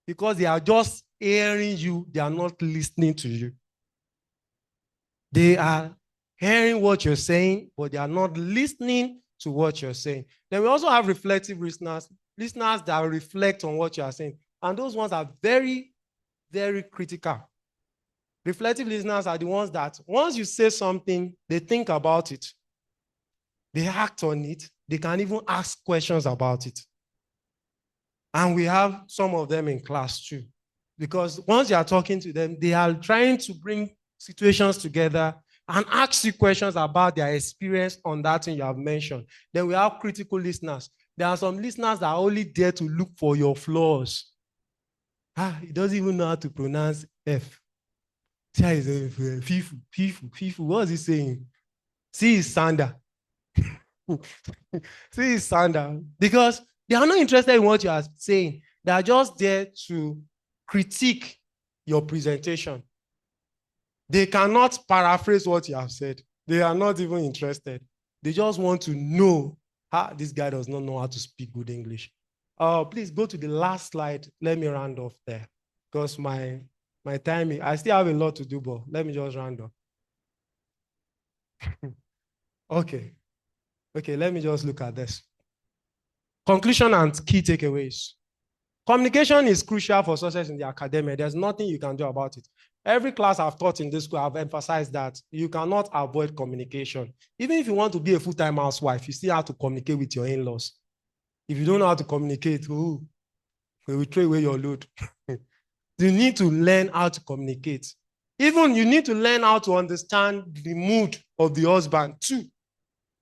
because they are just hearing you. They are not listening to you. They are hearing what you're saying, but they are not listening to what you're saying. Then we also have reflective listeners, listeners that reflect on what you are saying. And those ones are very, very critical. Reflective listeners are the ones that once you say something, they think about it. They act on it. They can even ask questions about it. And we have some of them in class too. Because once you are talking to them, they are trying to bring situations together and ask you questions about their experience on that thing you have mentioned. Then we have critical listeners. There are some listeners that are only there to look for your flaws. He doesn't even know how to pronounce F. See how he's Fifu. What is he saying? See his sander. See his sander. Because they are not interested in what you are saying. They are just there to critique your presentation. They cannot paraphrase what you have said. They are not even interested. They just want to know, this guy does not know how to speak good English. Please go to the last slide. Let me round off there. Because my timing, I still have a lot to do, but let me just round off. Okay, let me just look at this. Conclusion and key takeaways. Communication is crucial for success in the academia. There's nothing you can do about it. Every class I've taught in this school, I've emphasized that you cannot avoid communication. Even if you want to be a full-time housewife, you still have to communicate with your in-laws. If you don't know how to communicate, they will throw away your load. You need to learn how to communicate. Even you need to learn how to understand the mood of the husband too.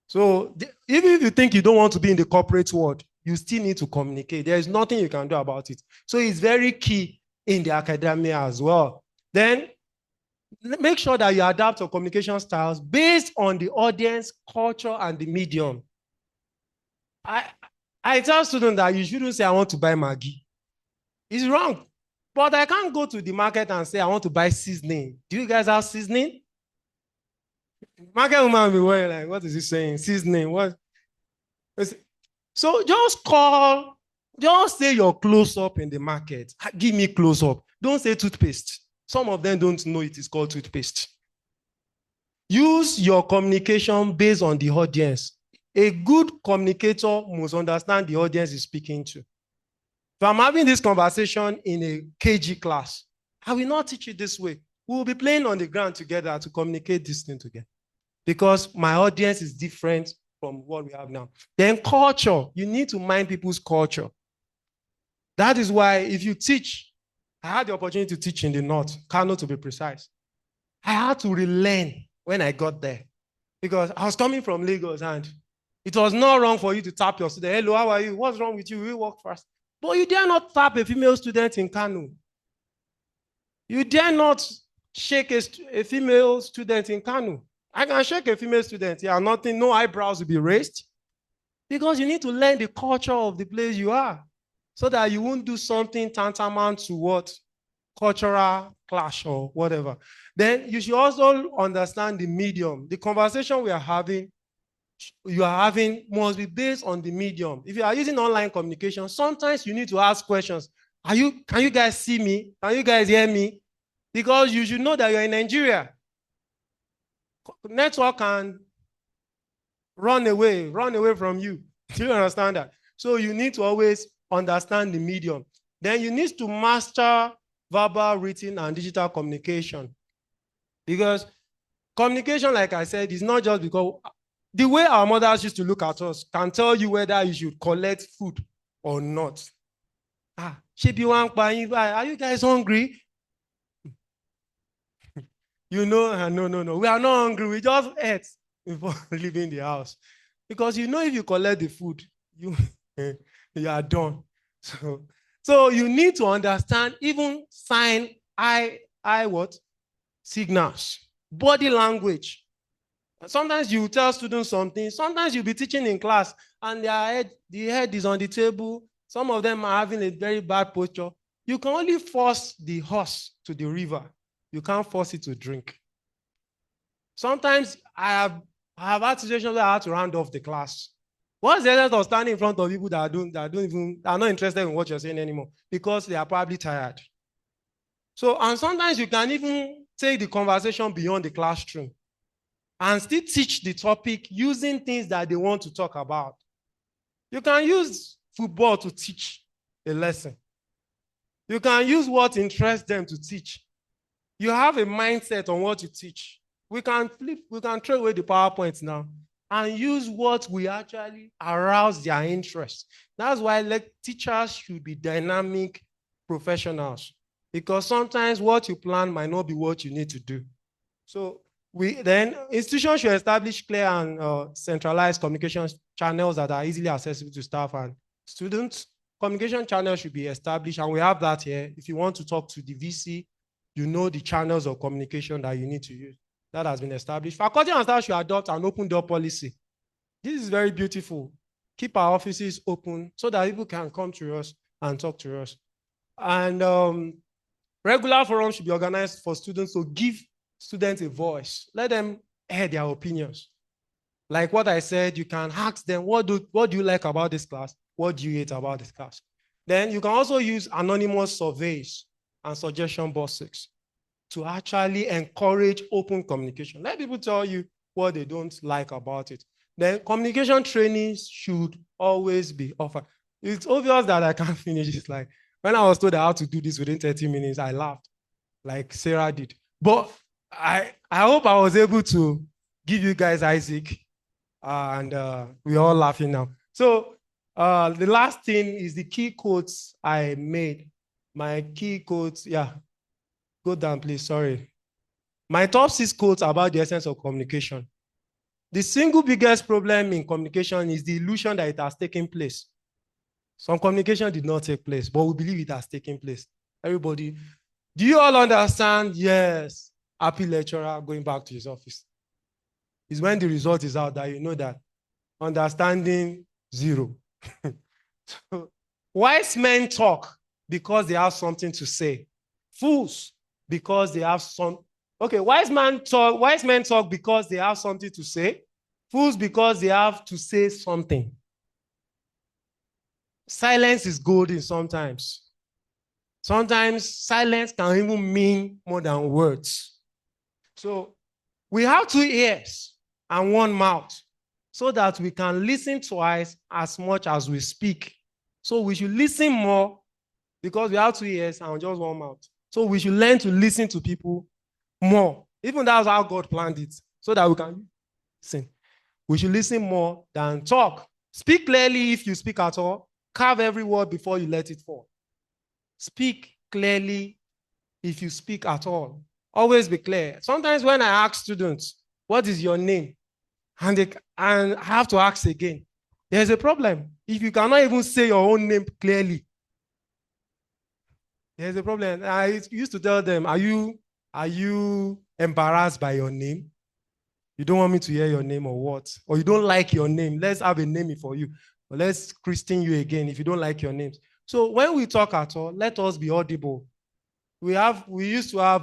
So even if you think you don't want to be in the corporate world, you still need to communicate. There is nothing you can do about it. So it's very key in the academia as well. Then make sure that you adapt your communication styles based on the audience, culture, and the medium. I tell students that you shouldn't say, I want to buy Maggi. It's wrong. But I can't go to the market and say, I want to buy seasoning. Do you guys have seasoning? Market woman will be wearing like, what is he saying? Seasoning, what? So just say your close-up in the market. Give me close-up. Don't say toothpaste. Some of them don't know it is called toothpaste. Use your communication based on the audience. A good communicator must understand the audience is speaking to. If I'm having this conversation in a KG class, I will not teach it this way. We will be playing on the ground together to communicate this thing together. Because my audience is different from what we have now. Then culture, you need to mind people's culture. That is why if you teach, I had the opportunity to teach in the North, Kano to be precise. I had to relearn when I got there. Because I was coming from Lagos and it was not wrong for you to tap your student. Hello, how are you? What's wrong with you? We work fast. But you dare not tap a female student in Kano. You dare not shake a female student in Kano. I can shake a female student, nothing, no eyebrows will be raised. Because you need to learn the culture of the place you are so that you won't do something tantamount to what? Cultural clash or whatever. Then you should also understand the medium. The conversation you are having must be based on the medium. If you are using online communication, sometimes you need to ask questions. Can you guys see me? Can you guys hear me? Because you should know that you're in Nigeria. Network can run away from you. Do you understand that? So you need to always understand the medium. Then you need to master verbal, written, and digital communication. Because communication, like I said, is not just because the way our mothers used to look at us can tell you whether you should collect food or not. Are you guys hungry? You know, no. We are not hungry. We just ate before leaving the house. Because if you collect the food, you are done. So you need to understand even sign, signals, body language. Sometimes you tell students something. Sometimes you'll be teaching in class and the head is on the table. Some of them are having a very bad posture. You can only force the horse to the river. You can't force it to drink. Sometimes I I have had situations where I had to round off the class. What's the essence of standing in front of people that are not interested in what you're saying anymore because they are probably tired? So, and sometimes you can even take the conversation beyond the classroom and still teach the topic using things that they want to talk about. You can use football to teach a lesson. You can use what interests them to teach. You have a mindset on what you teach. We can throw away the PowerPoint now and use what we actually arouse their interest. That's why teachers should be dynamic professionals, because sometimes what you plan might not be what you need to do. So then institutions should establish clear and centralized communication channels that are easily accessible to staff and students. Communication channels should be established, and we have that here. If you want to talk to the VC, you know the channels of communication that you need to use. That has been established. Faculty and staff should adopt an open door policy. This is very beautiful. Keep our offices open so that people can come to us and talk to us. And regular forums should be organized for students to give students a voice. Let them hear their opinions. Like what I said, you can ask them, what do you like about this class? What do you hate about this class? Then you can also use anonymous surveys and suggestion boxes to actually encourage open communication. Let people tell you what they don't like about it. Then communication trainings should always be offered. It's obvious that I can't finish this. Like when I was told how to do this within 30 minutes, I laughed like Sarah did. But I hope I was able to give you guys Isaac, and we're all laughing now. So the last thing is the key quotes I made. My key quotes, yeah. Go down, please. Sorry. My top 6 quotes about the essence of communication. The single biggest problem in communication is the illusion that it has taken place. Some communication did not take place, but we believe it has taken place. Everybody, do you all understand? Yes. Happy lecturer going back to his office. It's when the result is out that you know that understanding 0. So, wise men talk because they have something to say. Fools because they have some. Okay, wise men talk because they have something to say. Fools because they have to say something. Silence is golden sometimes. Sometimes silence can even mean more than words. So we have 2 ears and 1 mouth so that we can listen twice as much as we speak. So we should listen more because we have 2 ears and just 1 mouth. So we should learn to listen to people more. Even that's how God planned it, so that we can listen. We should listen more than talk. Speak clearly if you speak at all. Carve every word before you let it fall. Speak clearly if you speak at all. Always be clear. Sometimes when I ask students, what is your name? And I have to ask again. There's a problem. If you cannot even say your own name clearly, there's a problem. I used to tell them, are you embarrassed by your name? You don't want me to hear your name or what? Or you don't like your name? Let's have a name for you. Or let's christen you again if you don't like your names. So when we talk at all, let us be audible. We used to have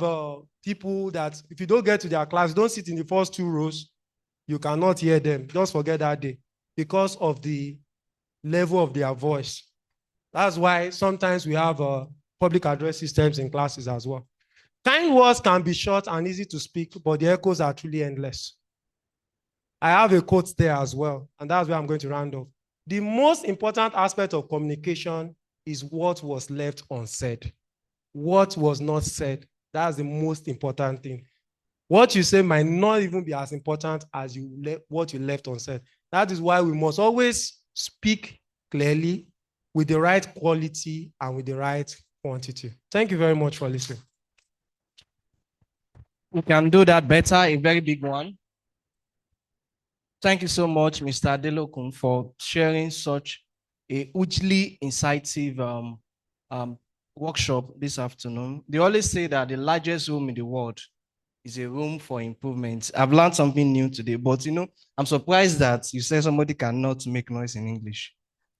people that if you don't get to their class, don't sit in the first 2 rows, you cannot hear them. Just forget that day because of the level of their voice. That's why sometimes we have public address systems in classes as well. Kind words can be short and easy to speak, but the echoes are truly endless. I have a quote there as well, and that's where I'm going to round off. The most important aspect of communication is what was left unsaid. What was not said, that's the most important thing. What you say might not even be as important as what you left unsaid. That is why we must always speak clearly with the right quality and with the right quantity. Thank you very much for listening. We can do that better, a very big one. Thank you so much, Mr. Adelokun, for sharing such a hugely incisive workshop this afternoon. They always say that the largest room in the world is a room for improvement. I've learned something new today, but I'm surprised that you said somebody cannot make noise in English.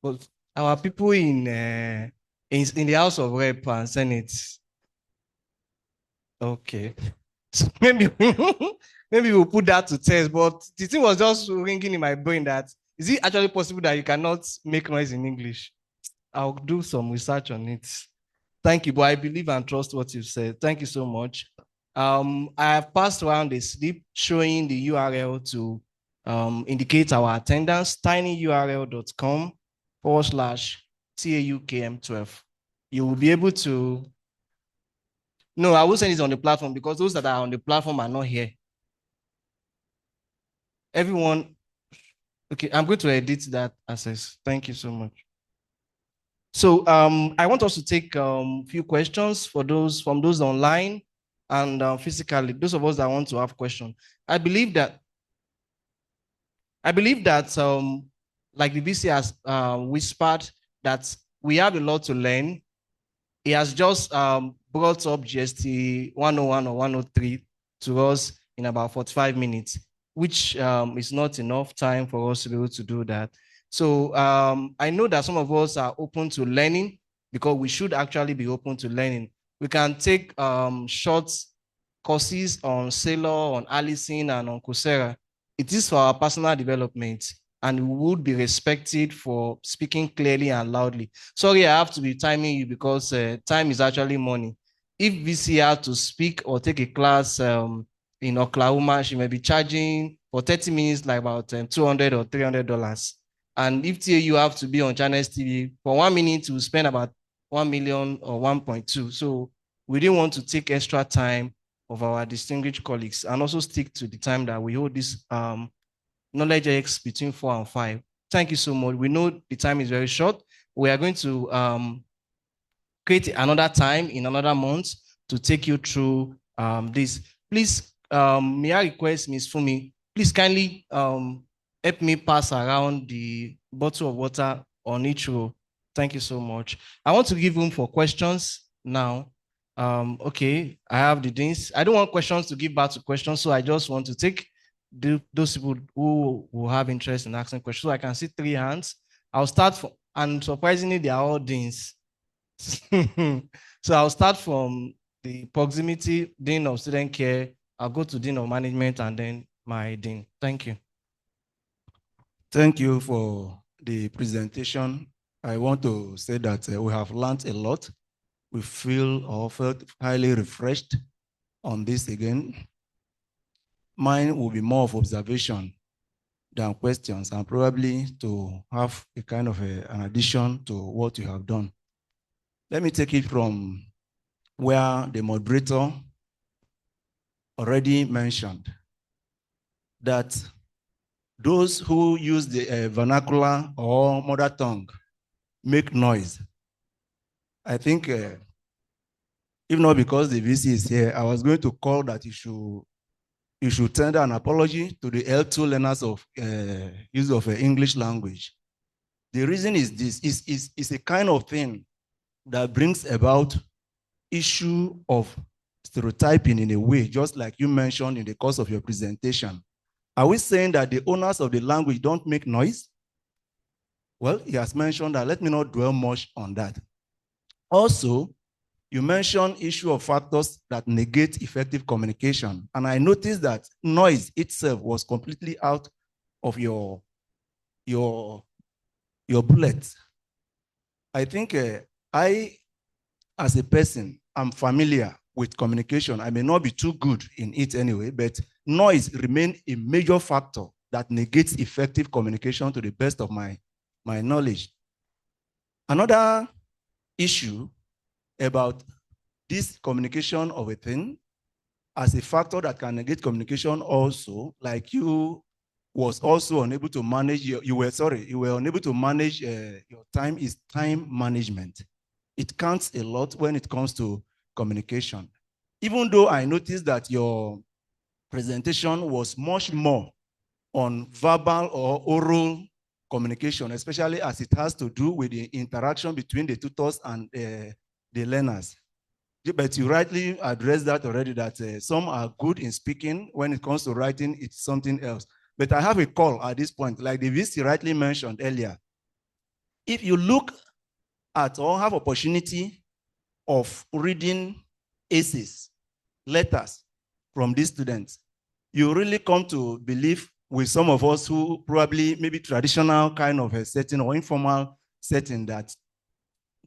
But our people in the House of Rep and Senate, okay. So maybe maybe we'll put that to test, but the thing was just ringing in my brain that, is it actually possible that you cannot make noise in English? I'll do some research on it. Thank you, but I believe and trust what you said. Thank you so much. I have passed around a slip showing the URL to indicate our attendance, tinyurl.com/TAUKM12. You will be able to, no, I will send it on the platform because those that are on the platform are not here. Everyone, okay, I'm going to edit that access. Thank you so much. So I want us to take a few questions from those online and physically, those of us that want to have questions. I believe that like the VC has whispered that we have a lot to learn. He has just brought up GST 101 or 103 to us in about 45 minutes, which is not enough time for us to be able to do that. So I know that some of us are open to learning because we should actually be open to learning. We can take short courses on Sailor, on Allison, and on Coursera. It is for our personal development, and we would be respected for speaking clearly and loudly. Sorry, I have to be timing you because time is actually money. If VC had to speak or take a class in Oklahoma, she may be charging for 30 minutes like about $200 or $300. And if TAU have to be on Channels TV for 1 minute, to spend about 1 million or 1.2. So we didn't want to take extra time of our distinguished colleagues and also stick to the time that we hold this KnowledgeX between 4 and 5. Thank you so much. We know the time is very short. We are going to create another time in another month to take you through this. Please, may I request Ms. Fumi, please kindly help me pass around the bottle of water on each row. Thank you so much. I want to give room for questions now. Okay, I have the things. I don't want questions to give back to questions, so I just want to take those people who have interest in asking questions. So I can see 3 hands. I'll start from, and surprisingly, they are all deans. So I'll start from the proximity dean of student care. I'll go to dean of management and then my dean. Thank you. Thank you for the presentation. I want to say that we have learned a lot. We feel or felt highly refreshed on this again. Mine will be more of observation than questions, and probably to have a kind of an addition to what you have done. Let me take it from where the moderator already mentioned that those who use the vernacular or mother tongue make noise. I think, if not because the VC is here, I was going to call that you should tender an apology to the L2 learners of use of English language. The reason is this, is a kind of thing that brings about issue of stereotyping in a way, just like you mentioned in the course of your presentation. Are we saying that the owners of the language don't make noise? Well, he has mentioned that. Let me not dwell much on that. Also, you mentioned issue of factors that negate effective communication. And I noticed that noise itself was completely out of your bullet. I think I, as a person, I'm familiar with communication. I may not be too good in it anyway, but noise remains a major factor that negates effective communication to the best of my knowledge. Another issue about this communication of a thing as a factor that can negate communication also, like you was also unable to manage you were unable to manage your time, is time management. It counts a lot when it comes to communication. Even though I noticed that your presentation was much more on verbal or oral communication, especially as it has to do with the interaction between the tutors and the learners. But you rightly addressed that already, that some are good in speaking. When it comes to writing, it's something else. But I have a call at this point, like the VC rightly mentioned earlier. If you look at or have opportunity of reading essays, letters from these students, you really come to believe with some of us who probably maybe traditional kind of a setting or informal setting that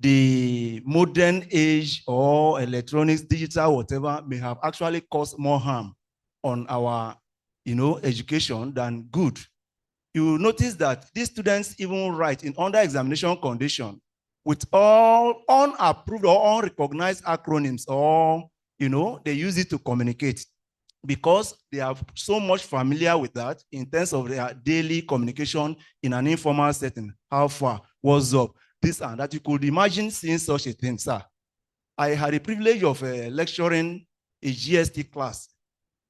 the modern age or electronics, digital, whatever, may have actually caused more harm on our, education than good. You will notice that these students even write in under examination condition with all unapproved or unrecognized acronyms, or, they use it to communicate because they are so much familiar with that in terms of their daily communication in an informal setting. How far? What's up? This and that. You could imagine seeing such a thing, sir. I had the privilege of lecturing a GST class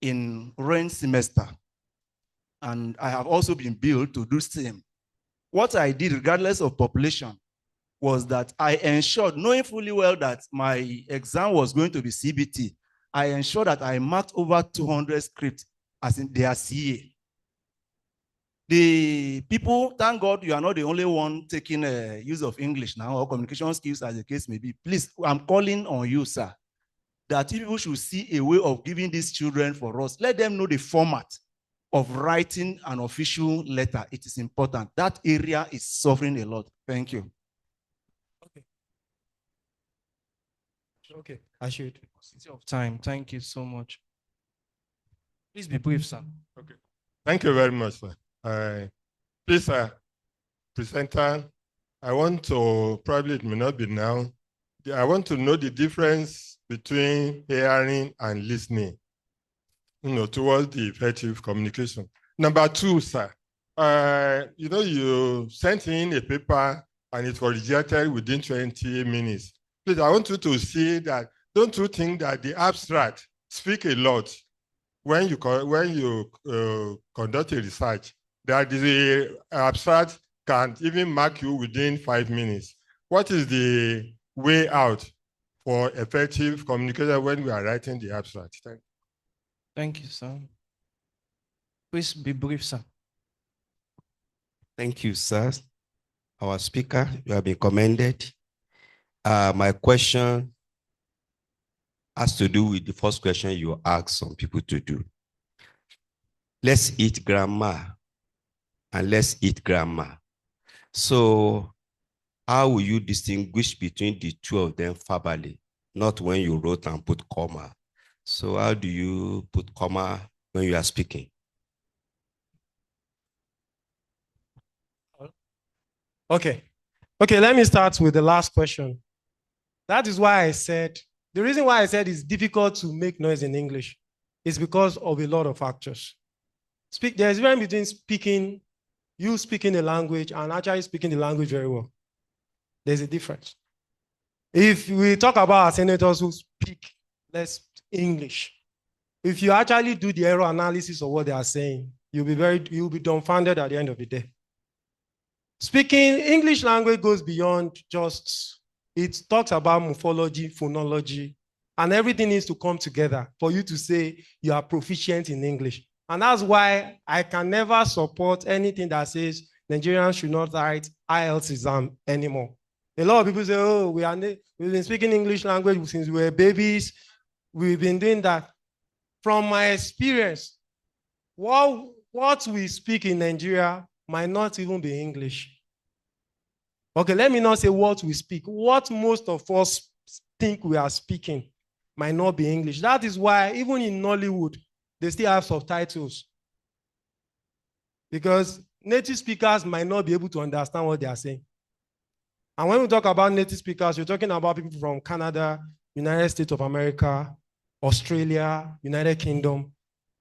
in rain semester. And I have also been billed to do same. What I did, regardless of population, was that I ensured, knowing fully well that my exam was going to be CBT, I ensured that I marked over 200 scripts as in their CA. The people, thank God you are not the only one taking use of English now or communication skills as the case may be. Please, I'm calling on you, sir, that people should see a way of giving these children for us. Let them know the format of writing an official letter. It is important. That area is suffering a lot. Thank you. Okay, I should. Of time. Thank you so much. Please be brief, sir. Okay. Thank you very much, sir. Please, sir, presenter, I want to, probably it may not be now, I want to know the difference between hearing and listening, towards the effective communication. Number two, sir, you sent in a paper and it was rejected within 20 minutes. Please, I want you to see that, don't you think that the abstract speak a lot when you conduct a research, that the abstract can even mark you within 5 minutes? What is the way out for effective communication when we are writing the abstract? Thank you. Thank you, sir. Please be brief, sir. Thank you, sir. Our speaker, you have been commended. My question has to do with the first question you asked some people to do. Let's eat grammar and let's eat grammar. So how will you distinguish between the two of them verbally? Not when you wrote and put comma. So how do you put comma when you are speaking? Okay, let me start with the last question. That is why I said, the reason why I said it's difficult to make noise in English is because of a lot of factors. There's a difference between you speaking the language and actually speaking the language very well. There's a difference. If we talk about our senators who speak less English, if you actually do the error analysis of what they are saying, you'll be dumbfounded at the end of the day. Speaking English language goes beyond just, it talks about morphology, phonology, and everything needs to come together for you to say you are proficient in English. And that's why I can never support anything that says Nigerians should not write IELTS exam anymore. A lot of people say, oh, we've been speaking English language since we were babies. We've been doing that. From my experience, what we speak in Nigeria might not even be English. Okay, let me not say what we speak. What most of us think we are speaking might not be English. That is why even in Nollywood, they still have subtitles. Because native speakers might not be able to understand what they are saying. And when we talk about native speakers, we're talking about people from Canada, United States of America, Australia, United Kingdom.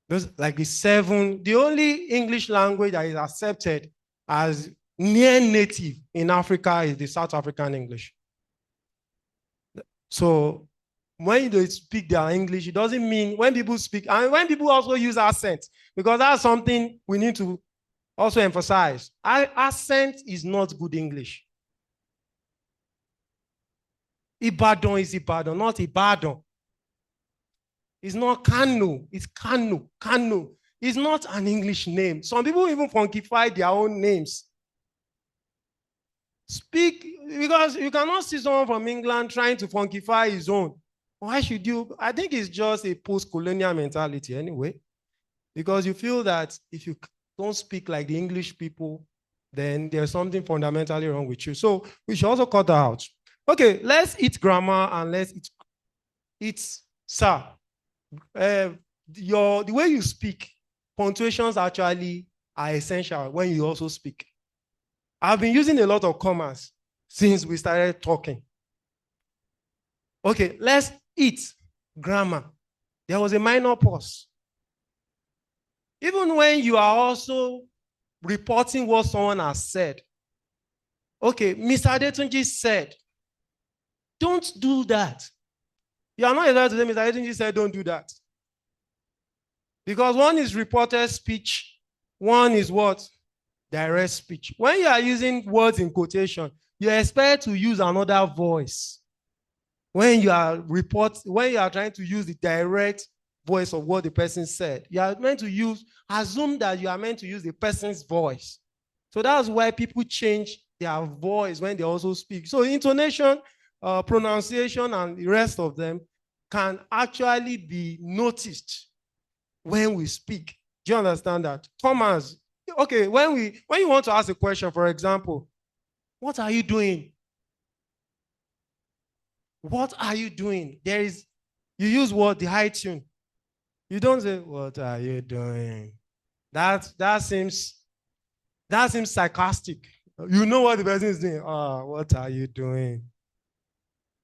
Those like the only English language that is accepted as near native in Africa is the South African English. So when they speak their English, it doesn't mean when people speak, and when people also use accent, because that's something we need to also emphasize. Accent is not good English. Ibadan is Ibadan, not Ibadan. It's not Kano, it's Kano. Kano is not an English name. Some people even funkify their own names. Speak, because you cannot see someone from England trying to funkify his own. Why should you? I think it's just a post-colonial mentality anyway. because you feel that if you don't speak like the English people, then there's something fundamentally wrong with you. So we should also cut that out. Okay, let's eat grammar and let's eat sir. The way you speak, punctuations actually are essential when you also speak. I've been using a lot of commas since we started talking. Okay, let's eat grammar. There was a minor pause. Even when you are also reporting what someone has said. Okay, Mr. Adetunji said, don't do that. You are not allowed to say Mr. Adetunji said, don't do that. Because one is reported speech, one is what? Direct speech. When you are using words in quotation, you expect to use another voice. When you are trying to use the direct voice of what the person said, you are meant to assume that you are meant to use the person's voice. So that's why people change their voice when they also speak. So intonation, pronunciation, and the rest of them can actually be noticed when we speak. Do you understand that? Commas. Okay, when you want to ask a question, for example, what are you doing? What are you doing? You use what? The high tune. You don't say, what are you doing? That seems sarcastic. You know what the person is doing. Oh, what are you doing?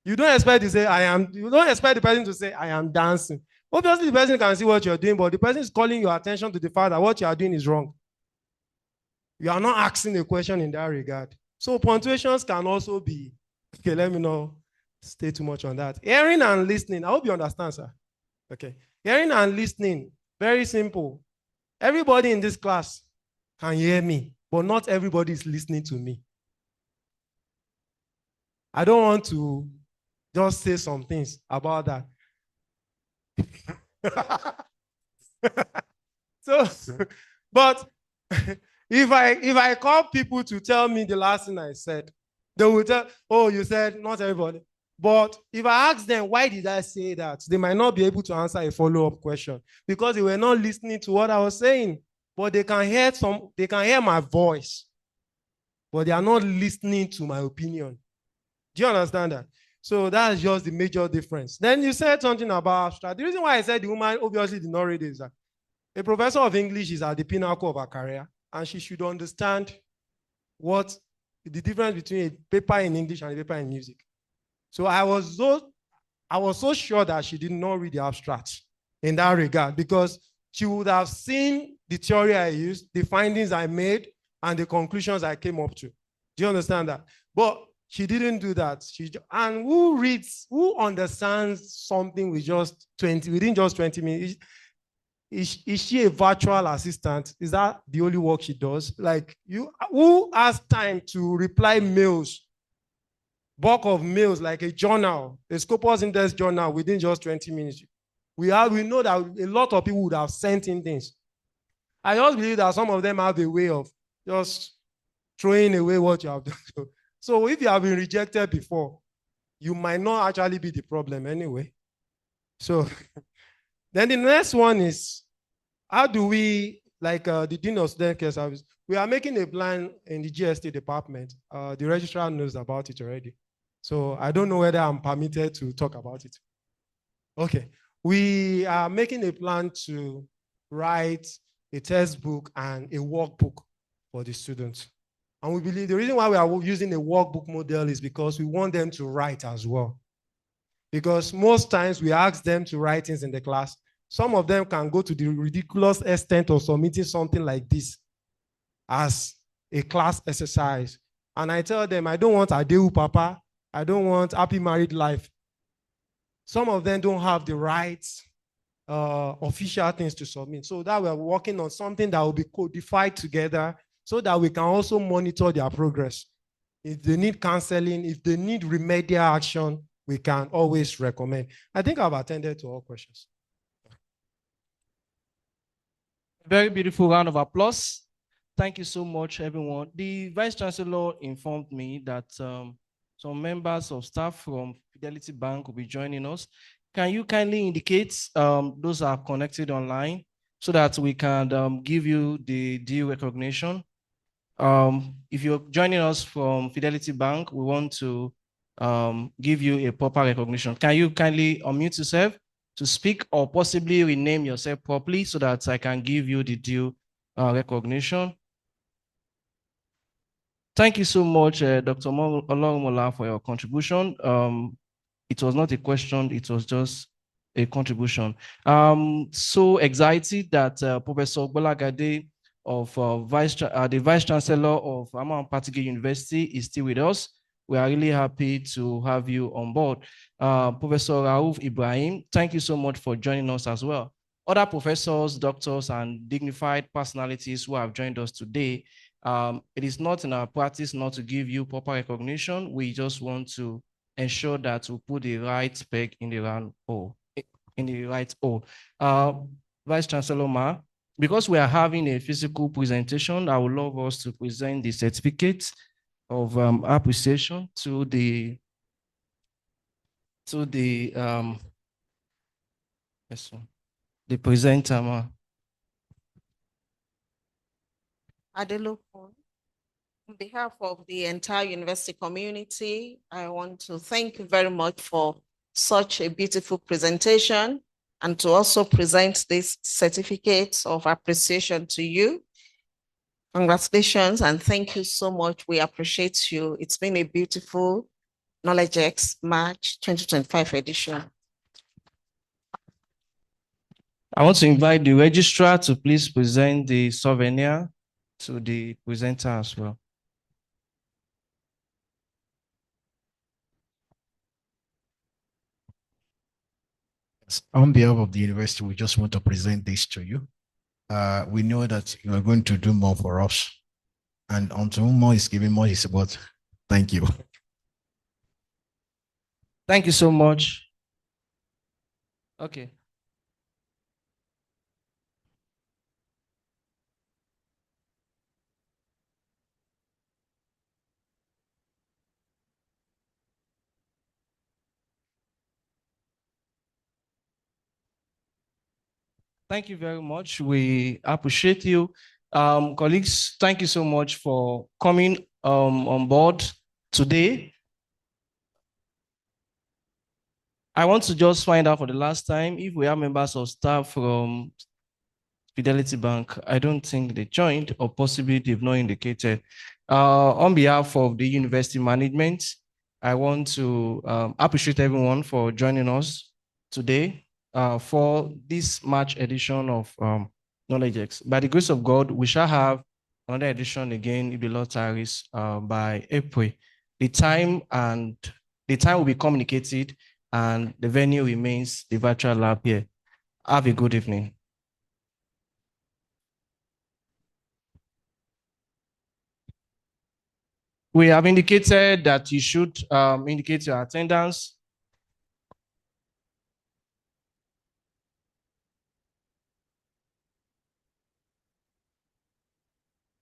You don't expect to say, you don't expect the person to say, I am dancing. Obviously, the person can see what you're doing, but the person is calling your attention to the fact that what you are doing is wrong. You are not asking a question in that regard. So punctuations can also be, okay, let me not stay too much on that. Hearing and listening, I hope you understand, sir. Okay. Hearing and listening, very simple. Everybody in this class can hear me, but not everybody is listening to me. I don't want to just say some things about that. So, but if I call people to tell me the last thing I said, they will tell, oh, you said not everybody. But if I ask them, why did I say that? They might not be able to answer a follow-up question because they were not listening to what I was saying. But they can hear my voice, but they are not listening to my opinion. Do you understand that? So that's just the major difference. Then you said something about abstract. The reason why I said the woman obviously did not read is that a professor of English is at the pinnacle of her career, and she should understand what the difference between a paper in English and a paper in music. So I was so sure that she did not read the abstract in that regard, because she would have seen the theory I used, the findings I made, and the conclusions I came up to. Do you understand that? But she didn't do that. And who understands something within just 20 minutes? Is she a virtual assistant? Is that the only work she does? Like, who has time to reply mails, bulk of mails, like a journal, a Scopus Index journal within just 20 minutes? We know that a lot of people would have sent in things. I just believe that some of them have a way of just throwing away what you have done. So if you have been rejected before, you might not actually be the problem anyway. So then the next one is, how do we, like the Dean of Student Care Service, we are making a plan in the GST department. The registrar knows about it already. So I don't know whether I'm permitted to talk about it. Okay. We are making a plan to write a textbook and a workbook for the students. And we believe the reason why we are using a workbook model is because we want them to write as well. Because most times we ask them to write things in the class. Some of them can go to the ridiculous extent of submitting something like this as a class exercise. And I tell them, I don't want Adeu Papa. I don't want happy married life. Some of them don't have the right official things to submit. So that we're working on something that will be codified together so that we can also monitor their progress. If they need counseling, if they need remedial action, we can always recommend. I think I've attended to all questions. Very beautiful round of applause. Thank you so much, everyone. The Vice Chancellor informed me that some members of staff from Fidelity Bank will be joining us. Can you kindly indicate those are connected online so that we can give you the due recognition. If you're joining us from Fidelity Bank, we want to give you a proper recognition. Can you kindly unmute yourself to speak or possibly rename yourself properly so that I can give you the due recognition? Thank you so much, Dr. Olorumola, for your contribution. It was not a question, it was just a contribution. So excited that Professor Bolagade of the Vice Chancellor of Amman Patigi University is still with us. We are really happy to have you on board. Professor Raouf Ibrahim, thank you so much for joining us as well. Other professors, doctors, and dignified personalities who have joined us today, it is not in our practice not to give you proper recognition. We just want to ensure that we put the right spec in the round hole, in the right hole. Vice Chancellor Ma, because we are having a physical presentation, I would love us to present the certificate of appreciation to the presenter, Ma. Adelokun, on behalf of the entire university community, I want to thank you very much for such a beautiful presentation and to also present this certificate of appreciation to you. Congratulations and thank you so much. We appreciate you. It's been a beautiful KnowledgeX March 2025 edition. I want to invite the registrar to please present the souvenir to the presenter as well. On behalf of the university, we just want to present this to you. We know that you are going to do more for us. And until more is given, more is support. Thank you. Thank you so much. Okay. Thank you very much. We appreciate you. Colleagues, thank you so much for coming on board today. I want to just find out for the last time if we have members of staff from Fidelity Bank. I don't think they joined, or possibly they've not indicated. On behalf of the university management, I want to appreciate everyone for joining us today for this March edition of KnowledgeX. By the grace of God, we shall have another edition again, if the Lord tarries, by April. The time will be communicated, and the venue remains the virtual lab here. Have a good evening. We have indicated that you should indicate your attendance